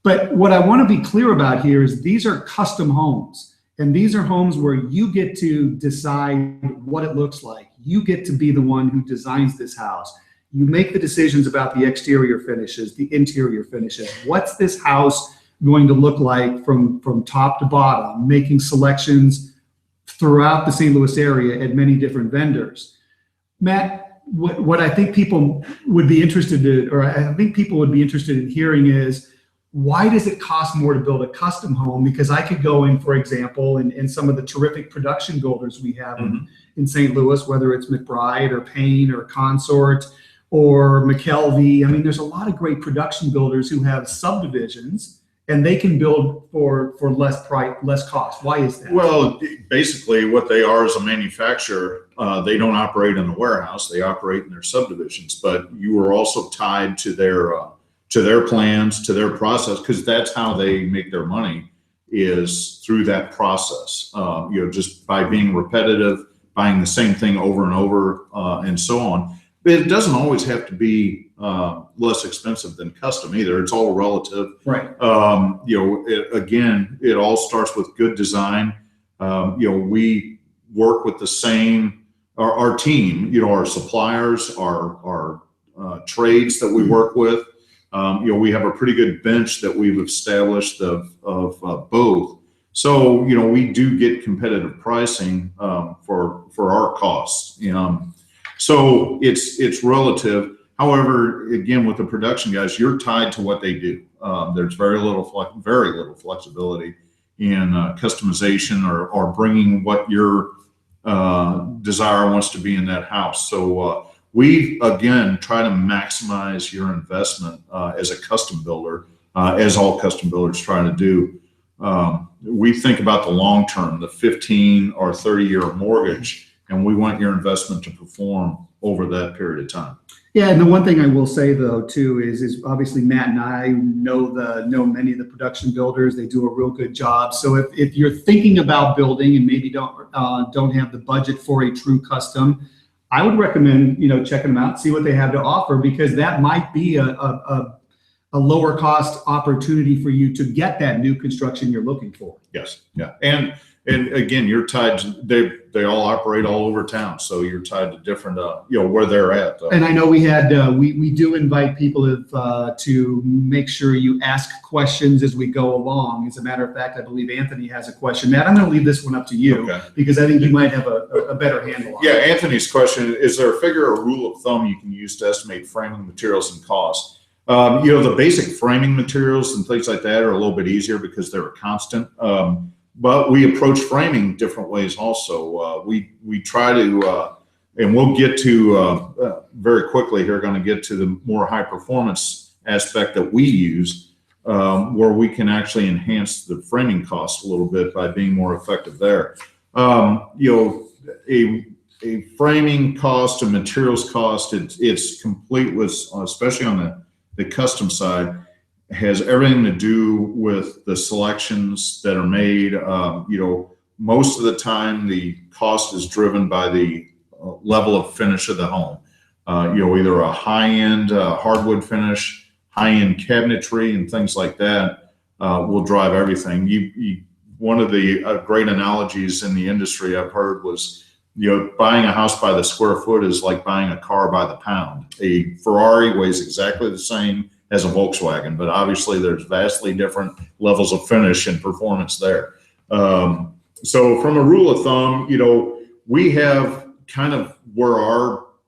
But what I want to be clear about here is these are custom homes. And these are homes where you get to decide what it looks like. You get to be the one who designs this house. You make the decisions about the exterior finishes, the interior finishes. What's this house going to look like from top to bottom, making selections throughout the St. Louis area at many different vendors. Matt, what I think people would be interested in hearing is, why does it cost more to build a custom home? Because I could go in, for example, in some of the terrific production builders we have in St. Louis, whether it's McBride or Payne or Consort or McKelvey. I mean, there's a lot of great production builders who have subdivisions and they can build for less cost. Why is that? Well, basically what they are as a manufacturer, they don't operate in a warehouse, they operate in their subdivisions, but you are also tied to their plans, to their process, because that's how they make their money, is through that process. Just by being repetitive, buying the same thing over and over, and so on. But it doesn't always have to be less expensive than custom either. It's all relative. Right. Again, it all starts with good design. We work with the same, our team, our suppliers, our trades that we work with. We have a pretty good bench that we've established of both. So, we do get competitive pricing for our costs. So it's relative. However, again, with the production guys, you're tied to what they do. There's very little flexibility in customization or bringing what your desire wants to be in that house. So we, again, try to maximize your investment as a custom builder, as all custom builders try to do. We think about the long term, the 15 or 30-year mortgage, and we want your investment to perform over that period of time. Yeah, and the one thing I will say though too is obviously Matt and I know many of the production builders. They do a real good job. So if you're thinking about building and maybe don't have the budget for a true custom, I would recommend checking them out, see what they have to offer, because that might be a lower cost opportunity for you to get that new construction you're looking for. Yes, yeah, and again, you're tied to, they all operate all over town, so you're tied to different where they're at. And I know we do invite people to make sure you ask questions as we go along. As a matter of fact, I believe Anthony has a question. Matt, I'm going to leave this one up to you, okay, because I think you might have a better handle on it. Yeah, Anthony's question: is there a figure or rule of thumb you can use to estimate framing materials and costs? The basic framing materials and things like that are a little bit easier because they're a constant. But we approach framing different ways also. We try to, and we'll get to very quickly here, going to get to the more high performance aspect that we use, where we can actually enhance the framing cost a little bit by being more effective there. A framing cost, a materials cost, it's complete with, especially on the custom side, has everything to do with the selections that are made. Most of the time the cost is driven by the level of finish of the home. Either a high-end hardwood finish, high-end cabinetry, and things like that will drive everything. You one of the great analogies in the industry I've heard was, buying a house by the square foot is like buying a car by the pound. A Ferrari weighs exactly the same as a Volkswagen, but obviously there's vastly different levels of finish and performance there. So from a rule of thumb, we have kind of where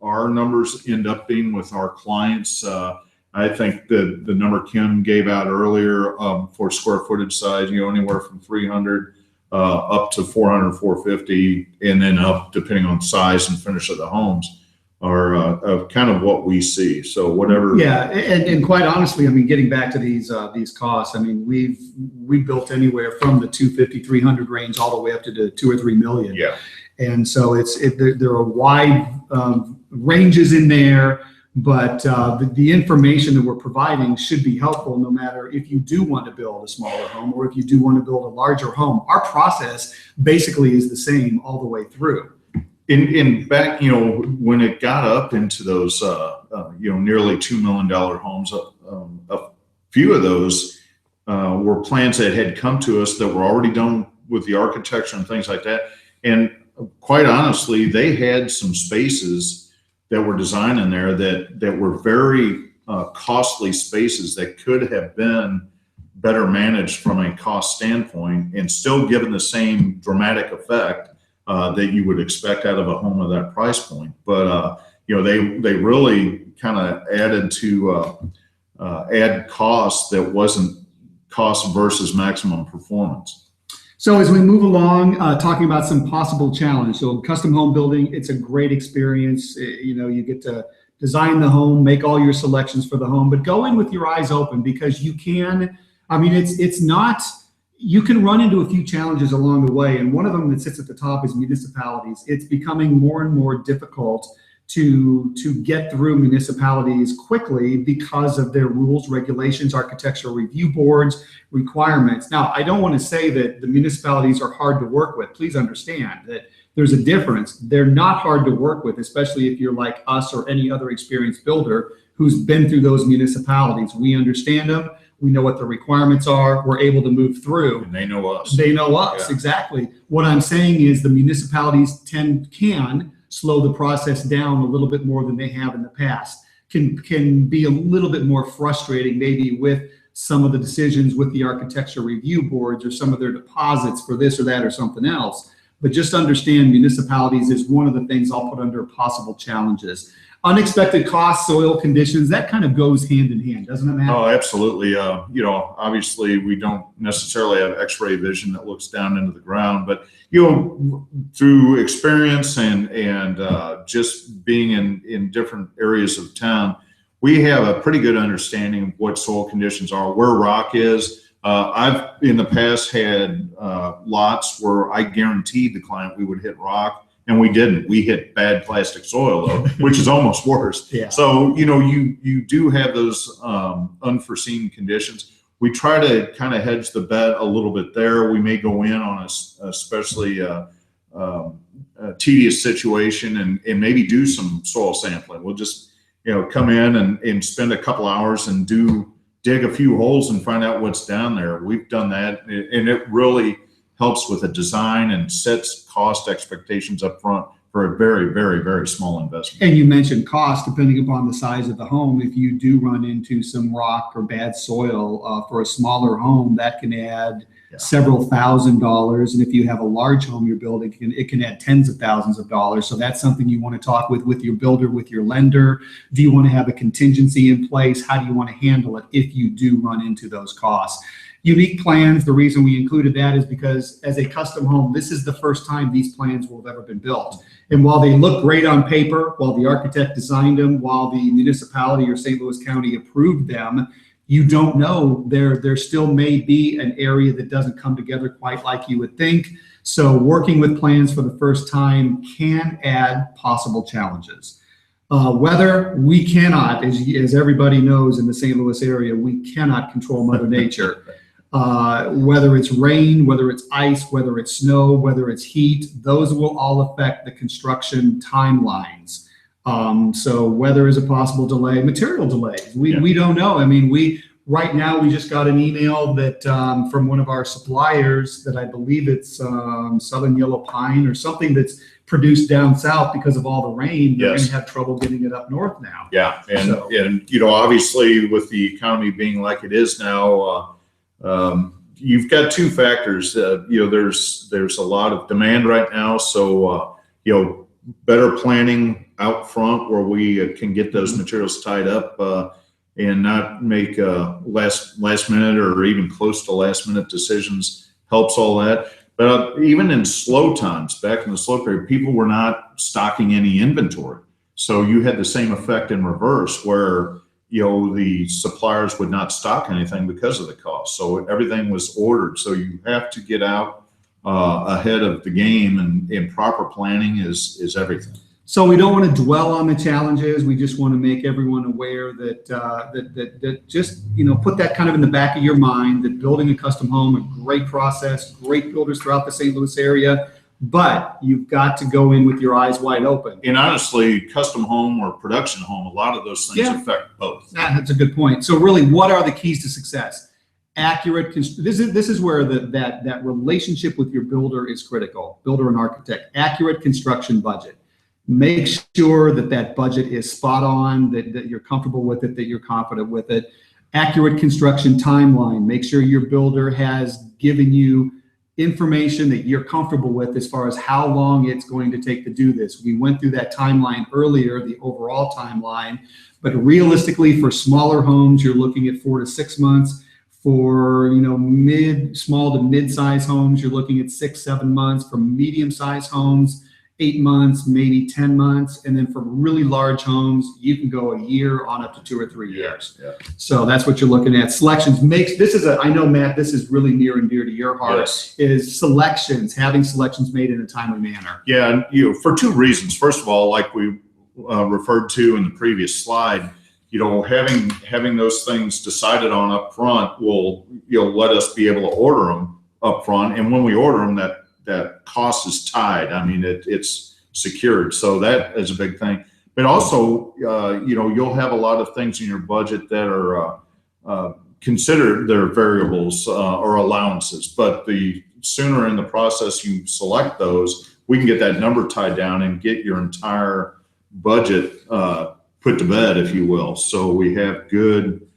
our numbers end up being with our clients. I think the number Kim gave out earlier for square footage size, anywhere from 300 up to 400, 450, and then up depending on size and finish of the homes are kind of what we see. So whatever. Yeah, and quite honestly, I mean, getting back to these costs, I mean, we built anywhere from the 250, 300 range all the way up to the 2 or 3 million. Yeah. And so there are wide ranges in there, but the information that we're providing should be helpful no matter if you do want to build a smaller home or if you do want to build a larger home. Our process basically is the same all the way through. In back, when it got up into those, nearly $2 million homes, a few of those were plans that had come to us that were already done with the architecture and things like that. And quite honestly, they had some spaces that were designed in there that were very costly spaces that could have been better managed from a cost standpoint and still given the same dramatic effect that you would expect out of a home of that price point. But they really kind of added to add cost that wasn't cost versus maximum performance. So as we move along, talking about some possible challenge. So custom home building, it's a great experience. You get to design the home, make all your selections for the home, but go in with your eyes open because you can, you can run into a few challenges along the way. And one of them that sits at the top is municipalities. It's becoming more and more difficult to get through municipalities quickly because of their rules, regulations, architectural review boards, requirements. Now, I don't want to say that the municipalities are hard to work with. Please understand that there's a difference. They're not hard to work with, especially if you're like us or any other experienced builder who's been through those municipalities. We understand them. We know what the requirements are. We're able to move through. And they know us. They know us, yeah. Exactly. What I'm saying is the municipalities can slow the process down a little bit more than they have in the past. Can be a little bit more frustrating maybe with some of the decisions with the architectural review boards or some of their deposits for this or that or something else. But just understand municipalities is one of the things I'll put under possible challenges. Unexpected costs, soil conditions, that kind of goes hand in hand, doesn't it, Matt? Oh, absolutely. Obviously we don't necessarily have X-ray vision that looks down into the ground, but through experience and just being in different areas of town, we have a pretty good understanding of what soil conditions are, where rock is. I've in the past had lots where I guaranteed the client we would hit rock. And we didn't. We hit bad plastic soil, though, which is almost worse. Yeah. So, you do have those unforeseen conditions. We try to kind of hedge the bet a little bit there. We may go in on a especially tedious situation and maybe do some soil sampling. We'll just, come in and spend a couple hours and dig a few holes and find out what's down there. We've done that, and it really helps with the design and sets cost expectations up front for a very, very, very small investment. And you mentioned cost, depending upon the size of the home. If you do run into some rock or bad soil for a smaller home, that can add several $1,000s. And if you have a large home you're building, it can add tens of thousands of dollars. So that's something you want to talk with your builder, with your lender. Do you want to have a contingency in place? How do you want to handle it if you do run into those costs? Unique plans, the reason we included that is because as a custom home, this is the first time these plans will have ever been built. And while they look great on paper, while the architect designed them, while the municipality or St. Louis County approved them, you don't know, there still may be an area that doesn't come together quite like you would think. So working with plans for the first time can add possible challenges. Weather, we cannot, as everybody knows in the St. Louis area, we cannot control Mother Nature. Whether it's rain, whether it's ice, whether it's snow, whether it's heat, those will all affect the construction timelines. So weather is a possible delay. Material delays, we don't know. I mean, Right now, we just got an email that from one of our suppliers that I believe it's Southern Yellow Pine or something that's produced down south because of all the rain. They're going to have trouble getting it up north now. Yeah, and you know, obviously with the economy being like it is now, you've got two factors. You know, there's a lot of demand right now, so you know, better planning out front where we can get those materials tied up and not make last minute or even close to last minute decisions helps all that. But even in slow times, back in the slow period, people were not stocking any inventory. So you had the same effect in reverse where, you know, the suppliers would not stock anything because of the cost. So everything was ordered. So you have to get out ahead of the game, and proper planning is everything. So we don't want to dwell on the challenges. We just want to make everyone aware that that just, you know, put that kind of in the back of your mind, that building a custom home, a great process, great builders throughout the St. Louis area, but you've got to go in with your eyes wide open. And honestly, custom home or production home, a lot of those things affect both. That's a good point. So really, what are the keys to success? Accurate. This is where that relationship with your builder is critical. Builder and architect. Accurate construction budget. Make sure that budget is spot on, that you're comfortable with it, that you're confident with it. Accurate construction timeline. Make sure your builder has given you information that you're comfortable with as far as how long it's going to take to do this. We went through that timeline earlier, the overall timeline, but realistically for smaller homes, you're looking at 4 to 6 months. For, you know, small to mid-size homes, you're looking at 6-7 months. For medium-sized homes, 8 months, maybe 10 months. And then for really large homes, you can go a year on up to 2 or 3 years. Yeah. So that's what you're looking at. Selections I know, Matt, this is really near and dear to your heart. Yes. Is selections, having selections made in a timely manner. Yeah, and you know, for two reasons. First of all, like we referred to in the previous slide, you know, having those things decided on up front will, you know, let us be able to order them up front. And when we order them, that cost is tied. I mean, it's secured. So that is a big thing. But also, you know, you'll have a lot of things in your budget that are considered their variables or allowances. But the sooner in the process you select those, we can get that number tied down and get your entire budget put to bed, if you will. So we have good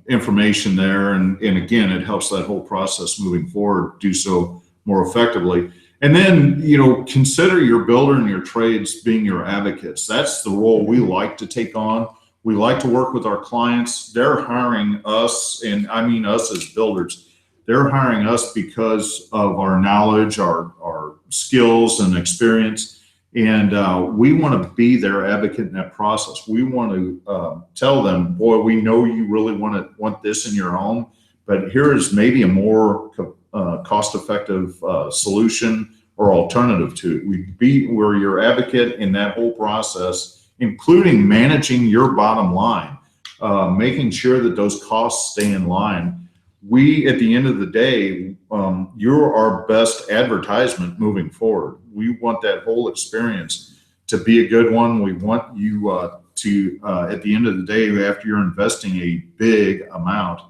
information there, and again, it helps that whole process moving forward do so more effectively. And then, you know, consider your builder and your trades being your advocates. That's the role we like to take on. We like to work with our clients. They're hiring us, and I mean us as builders. They're hiring us because of our knowledge, our skills and experience. And we want to be their advocate in that process. We want to tell them, boy, we know you really want this in your home, but here is maybe a more cost-effective solution or alternative to it. We're your advocate in that whole process, including managing your bottom line, making sure that those costs stay in line. We, at the end of the day, you're our best advertisement moving forward. We want that whole experience to be a good one. We want you to, at the end of the day, after you're investing a big amount,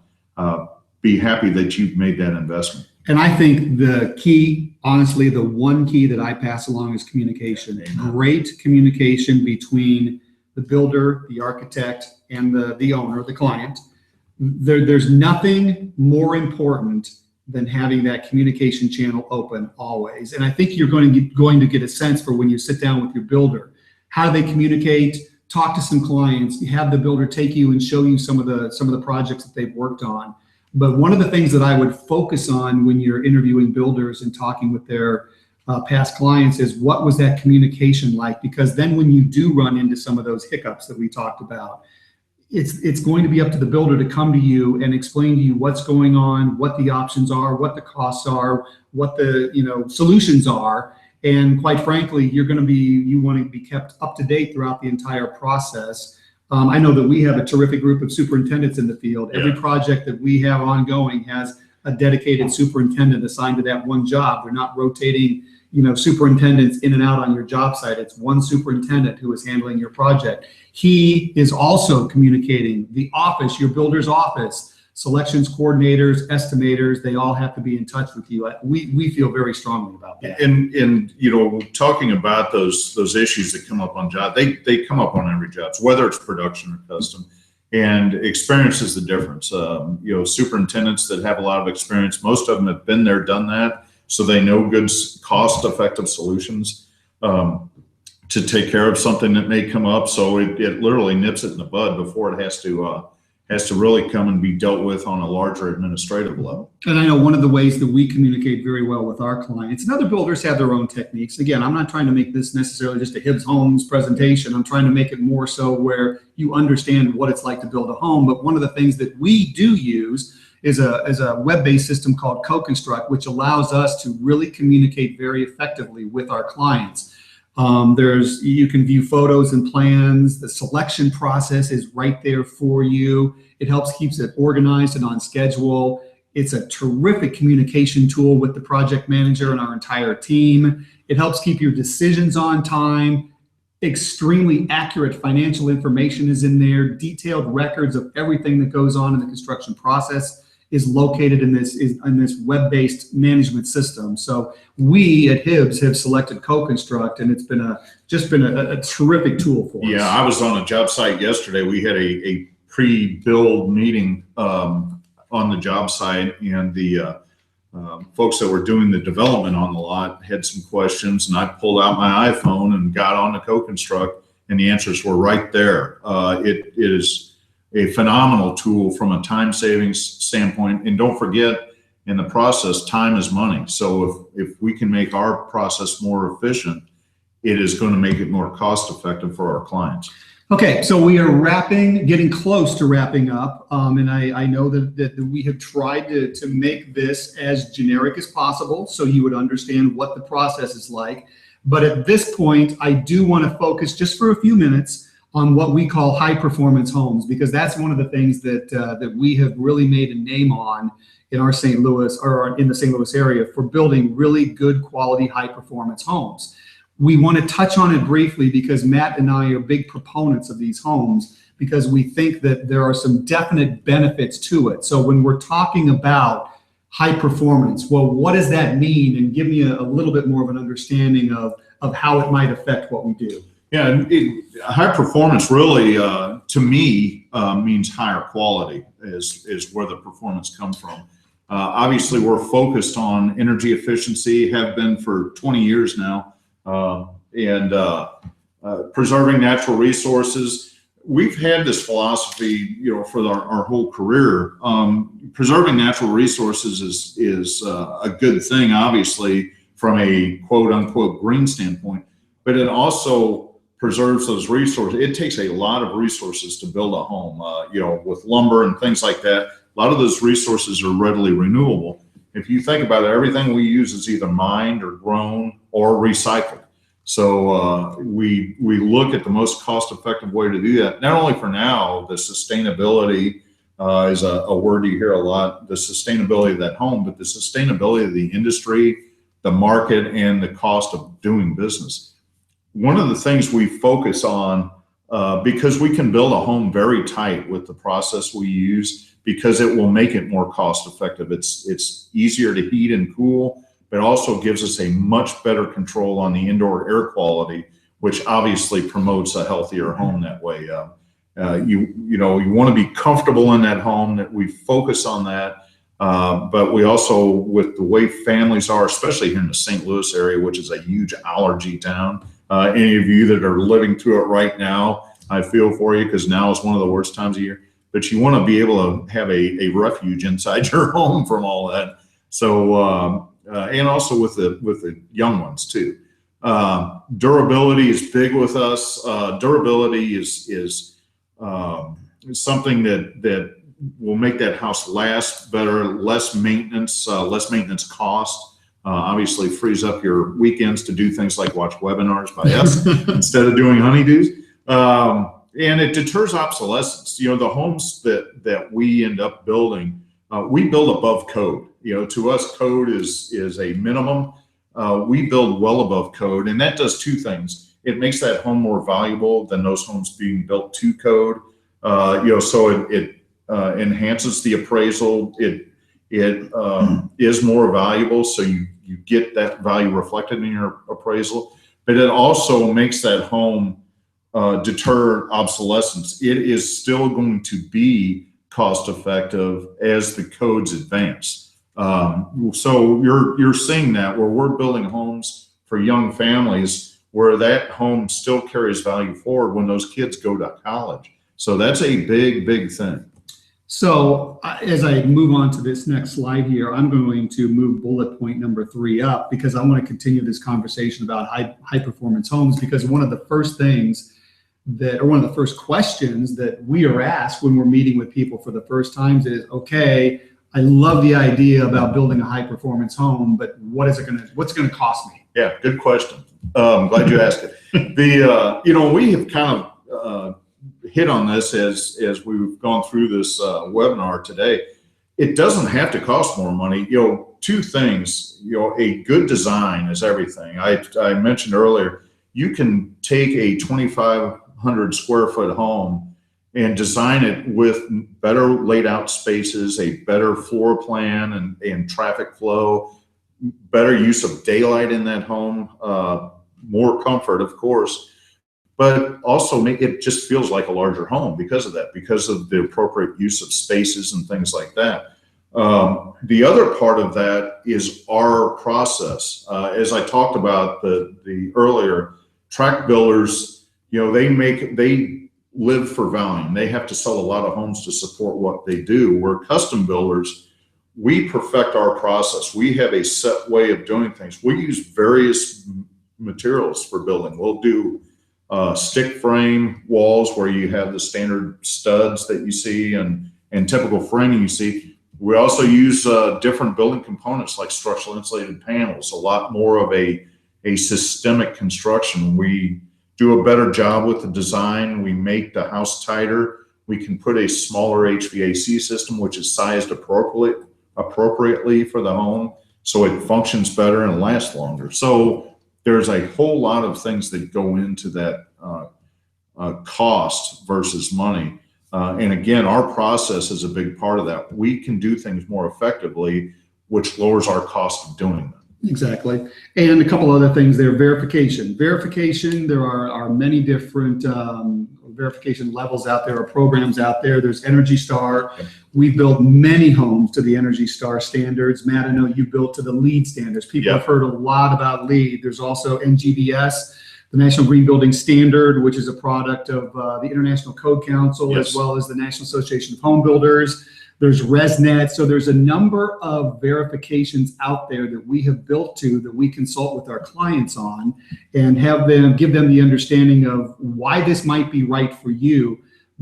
be happy that you've made that investment. And I think the key, honestly, the one key that I pass along is communication. Great communication between the builder, the architect, and the owner, the client. There's nothing more important than having that communication channel open always. And I think you're going to get a sense for when you sit down with your builder. How do they communicate? Talk to some clients. You have the builder take you and show you some of the projects that they've worked on. But one of the things that I would focus on when you're interviewing builders and talking with their past clients is, what was that communication like? Because then when you do run into some of those hiccups that we talked about, it's going to be up to the builder to come to you and explain to you what's going on, what the options are, what the costs are, what the solutions are. And quite frankly, you want to be kept up to date throughout the entire process. I know that we have a terrific group of superintendents in the field. Yeah. Every project that we have ongoing has a dedicated superintendent assigned to that one job. They're not rotating, superintendents in and out on your job site. It's one superintendent who is handling your project. He is also communicating the office, your builder's office, selections coordinators, estimators, they all have to be in touch with you. We feel very strongly about that. And talking about those issues that come up on job, they come up on every job, whether it's production or custom, and experience is the difference. Superintendents that have a lot of experience, most of them have been there, done that, so they know good cost-effective solutions to take care of something that may come up. So it literally nips it in the bud before it has to really come and be dealt with on a larger administrative level. And I know one of the ways that we communicate very well with our clients, and other builders have their own techniques. Again, I'm not trying to make this necessarily just a Hibbs Homes presentation. I'm trying to make it more so where you understand what it's like to build a home. But one of the things that we do use is a web-based system called CoConstruct, which allows us to really communicate very effectively with our clients. You can view photos and plans. The selection process is right there for you. It keeps it organized and on schedule. It's a terrific communication tool with the project manager and our entire team. It helps keep your decisions on time. Extremely accurate financial information is in there. Detailed records of everything that goes on in the construction process is located in this web-based management system. So we at Hibbs have selected CoConstruct, and it's been a terrific tool for us. Yeah, I was on a job site yesterday. We had a pre-build meeting on the job site, and the folks that were doing the development on the lot had some questions, and I pulled out my iPhone and got on the CoConstruct, and the answers were right there. It is a phenomenal tool from a time savings standpoint. And don't forget, in the process, time is money. So if we can make our process more efficient, it is going to make it more cost effective for our clients. Okay, so we are getting close to wrapping up. And I know that we have tried to make this as generic as possible so you would understand what the process is like. But at this point, I do want to focus just for a few minutes on what we call high performance homes, because that's one of the things that we have really made a name on in our St. Louis, or in the St. Louis area, for building really good quality high performance homes. We want to touch on it briefly because Matt and I are big proponents of these homes, because we think that there are some definite benefits to it. So when we're talking about high performance, well, what does that mean? And give me a little bit more of an understanding of how it might affect what we do. Yeah, high performance really, to me, means higher quality is where the performance comes from. Obviously, we're focused on energy efficiency, have been for 20 years now, and preserving natural resources. We've had this philosophy, for our whole career. Preserving natural resources is a good thing, obviously, from a quote unquote green standpoint, but it also preserves those resources. It takes a lot of resources to build a home, with lumber and things like that. A lot of those resources are readily renewable. If you think about it, everything we use is either mined or grown or recycled. So we look at the most cost-effective way to do that. Not only for now, the sustainability is a word you hear a lot, the sustainability of that home, but the sustainability of the industry, the market, and the cost of doing business. One of the things we focus on, because we can build a home very tight with the process we use, because it will make it more cost effective. It's easier to heat and cool, but also gives us a much better control on the indoor air quality, which obviously promotes a healthier home that way. You want to be comfortable in that home, that we focus on that. But we also, with the way families are, especially here in the St. Louis area, which is a huge allergy town, any of you that are living through it right now, I feel for you, because now is one of the worst times of year. But you want to be able to have a refuge inside your home from all that. So, and also with the young ones too. Durability is big with us. Durability is something that will make that house last better, less maintenance cost. Obviously frees up your weekends to do things like watch webinars by us instead of doing honeydews. And it deters obsolescence. The homes that we end up building, we build above code. To us, code is a minimum. we build well above code, and that does two things. It makes that home more valuable than those homes being built to code. So it enhances the appraisal. It is more valuable, so you get that value reflected in your appraisal. But it also makes that home deter obsolescence. It is still going to be cost effective as the codes advance. So you're seeing that where we're building homes for young families where that home still carries value forward when those kids go to college. So that's a big thing. So as I move on to this next slide here, I'm going to move bullet point number 3 up because I want to continue this conversation about high performance homes, because one of the first things one of the first questions that we are asked when we're meeting with people for the first times is, okay, I love the idea about building a high performance home, but what's it going to cost me? Yeah, good question. I'm glad you asked it. We have kind of hit on this as we've gone through this webinar today. It doesn't have to cost more money. Two things. A good design is everything. I mentioned earlier, you can take a 2,500 square foot home and design it with better laid out spaces, a better floor plan and traffic flow, better use of daylight in that home, more comfort, of course, but also it just feels like a larger home because of that, because of the appropriate use of spaces and things like that. The other part of that is our process. As I talked about the earlier, tract builders, they live for volume. They have to sell a lot of homes to support what they do. We're custom builders. We perfect our process. We have a set way of doing things. We use various materials for building. We'll do stick frame walls where you have the standard studs that you see and typical framing you see. We also use different building components like structural insulated panels, a lot more of a systemic construction. We do a better job with the design. We make the house tighter. We can put a smaller HVAC system, which is sized appropriately for the home, so it functions better and lasts longer. So there's a whole lot of things that go into that cost versus money. And again, our process is a big part of that. We can do things more effectively, which lowers our cost of doing them. Exactly. And a couple other things there. Verification, there are many different verification levels out there or programs out there. There's Energy Star. We built many homes to the Energy Star standards. Matt, I know you built to the LEED standards. People have heard a lot about LEED. There's also NGBS, the National Green Building Standard, which is a product of the International Code Council, as well as the National Association of Home Builders. There's ResNet. So there's a number of verifications out there that we have built to, that we consult with our clients on and give them the understanding of why this might be right for you.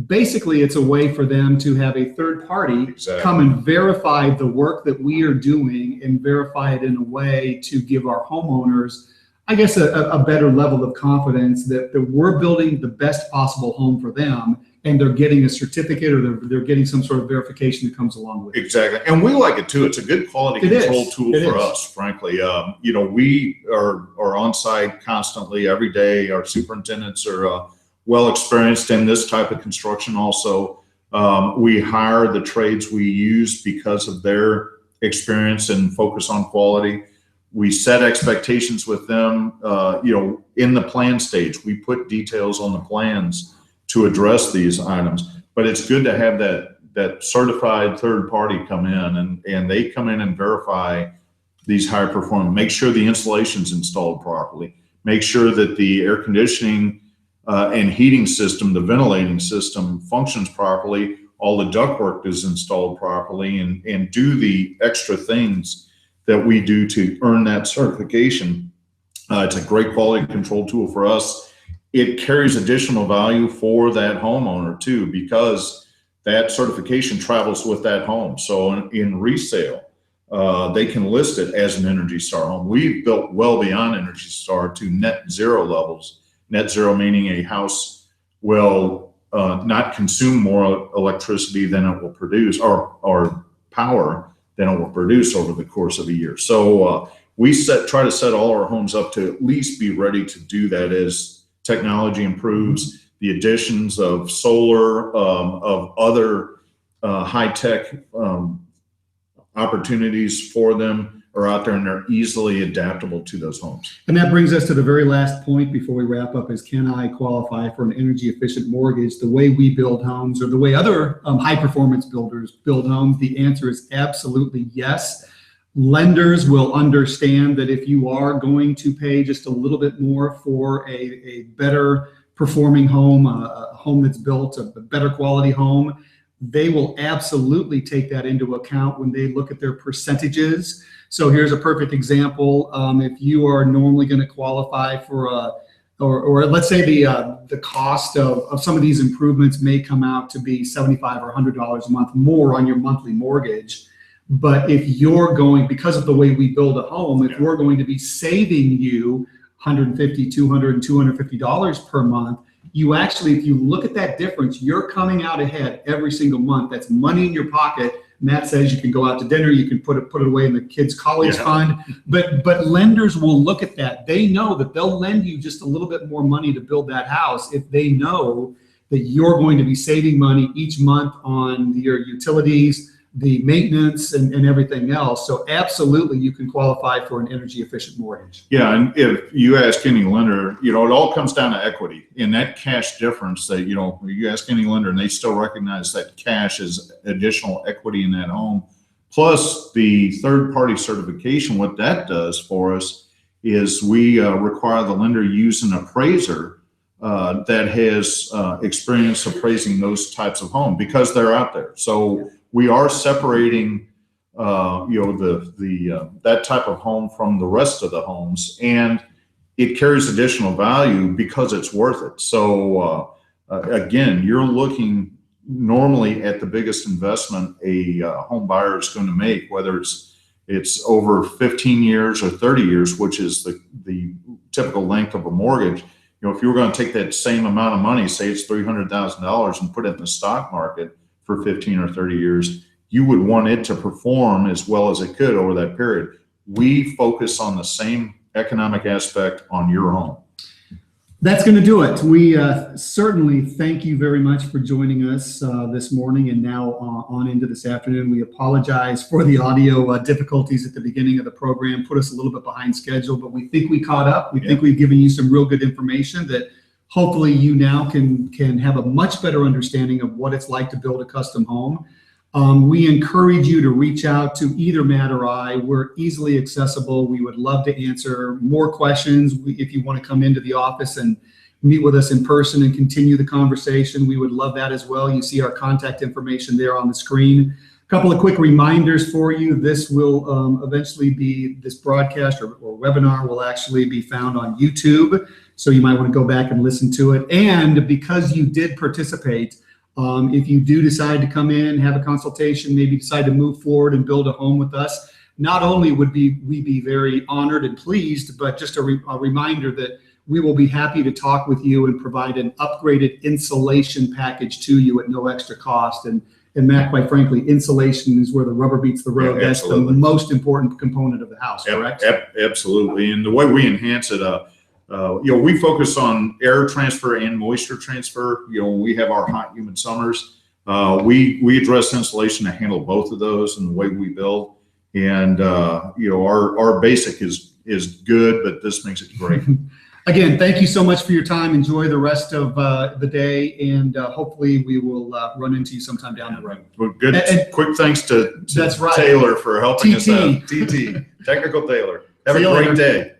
Basically, it's a way for them to have a third party come and verify the work that we are doing and verify it in a way to give our homeowners, I guess, a better level of confidence that we're building the best possible home for them, and they're getting a certificate or they're getting some sort of verification that comes along with it. Exactly. And we like it too. It's a good quality control tool for us, frankly. We are on site constantly every day. Our superintendents are well experienced in this type of construction also. We hire the trades we use because of their experience and focus on quality. We set expectations with them, in the plan stage. We put details on the plans to address these items, but it's good to have that certified third party come in and they come in and verify these high performing, make sure the insulation's installed properly, make sure that the air conditioning and heating system, the ventilating system functions properly, all the ductwork is installed properly, and do the extra things that we do to earn that certification. It's a great quality control tool for us. It carries additional value for that homeowner too, because that certification travels with that home. So in resale, they can list it as an Energy Star home. We've built well beyond Energy Star to net zero levels. Net zero meaning a house will not consume more electricity than it will produce, or power than it will produce over the course of a year. So we try to set all our homes up to at least be ready to do that as technology improves, the additions of solar, of other high-tech opportunities for them are out there, and they're easily adaptable to those homes. And that brings us to the very last point before we wrap up is, can I qualify for an energy efficient mortgage the way we build homes or the way other high performance builders build homes? The answer is absolutely yes. Lenders will understand that if you are going to pay just a little bit more for a better performing home, a home that's built, a better quality home, they will absolutely take that into account when they look at their percentages. So here's a perfect example. If you are normally going to qualify for or let's say the cost of some of these improvements may come out to be $75 or $100 a month more on your monthly mortgage. But if you're going, because of the way we build a home, if we're going to be saving you $150, $200, and $250 per month, you actually, if you look at that difference, you're coming out ahead every single month. That's money in your pocket. Matt says you can go out to dinner, you can put it away in the kids' college fund, but lenders will look at that. They know that they'll lend you just a little bit more money to build that house if they know that you're going to be saving money each month on your utilities, the maintenance, and everything else. So absolutely, you can qualify for an energy efficient mortgage. Yeah, and if you ask any lender, it all comes down to equity and that cash difference that, you ask any lender and they still recognize that cash is additional equity in that home. Plus the third party certification, what that does for us is we require the lender use an appraiser that has experience appraising those types of homes because they're out there. So we are separating, that type of home from the rest of the homes, and it carries additional value because it's worth it. So again, you're looking normally at the biggest investment a home buyer is going to make, whether it's over 15 years or 30 years, which is the typical length of a mortgage. If you were going to take that same amount of money, say it's $300,000, and put it in the stock market for 15 or 30 years, you would want it to perform as well as it could over that period. We focus on the same economic aspect on your home. That's going to do it. We certainly thank you very much for joining us this morning and now on into this afternoon. We apologize for the audio difficulties at the beginning of the program, put us a little bit behind schedule, but we think we caught up. We think we've given you some real good information that hopefully you now can have a much better understanding of what it's like to build a custom home. We encourage you to reach out to either Matt or I. We're easily accessible. We would love to answer more questions. If you want to come into the office and meet with us in person and continue the conversation, we would love that as well. You see our contact information there on the screen. A couple of quick reminders for you. This will eventually be, this broadcast or webinar will actually be found on YouTube. So you might want to go back and listen to it. And because you did participate, if you do decide to come in, have a consultation, maybe decide to move forward and build a home with us, not only would we be very honored and pleased, but just a reminder that we will be happy to talk with you and provide an upgraded insulation package to you at no extra cost. And Matt, quite frankly, insulation is where the rubber meets the road. Yeah, that's the most important component of the house, correct? Absolutely. And the way we enhance it, we focus on air transfer and moisture transfer. We have our hot, humid summers. We address insulation to handle both of those in the way we build. And our basic is good, but this makes it great. Again, thank you so much for your time. Enjoy the rest of the day, and hopefully we will run into you sometime down the road. Well, good. And quick thanks to that's right, Taylor for helping us out. TT, Technical Taylor. Have a great day.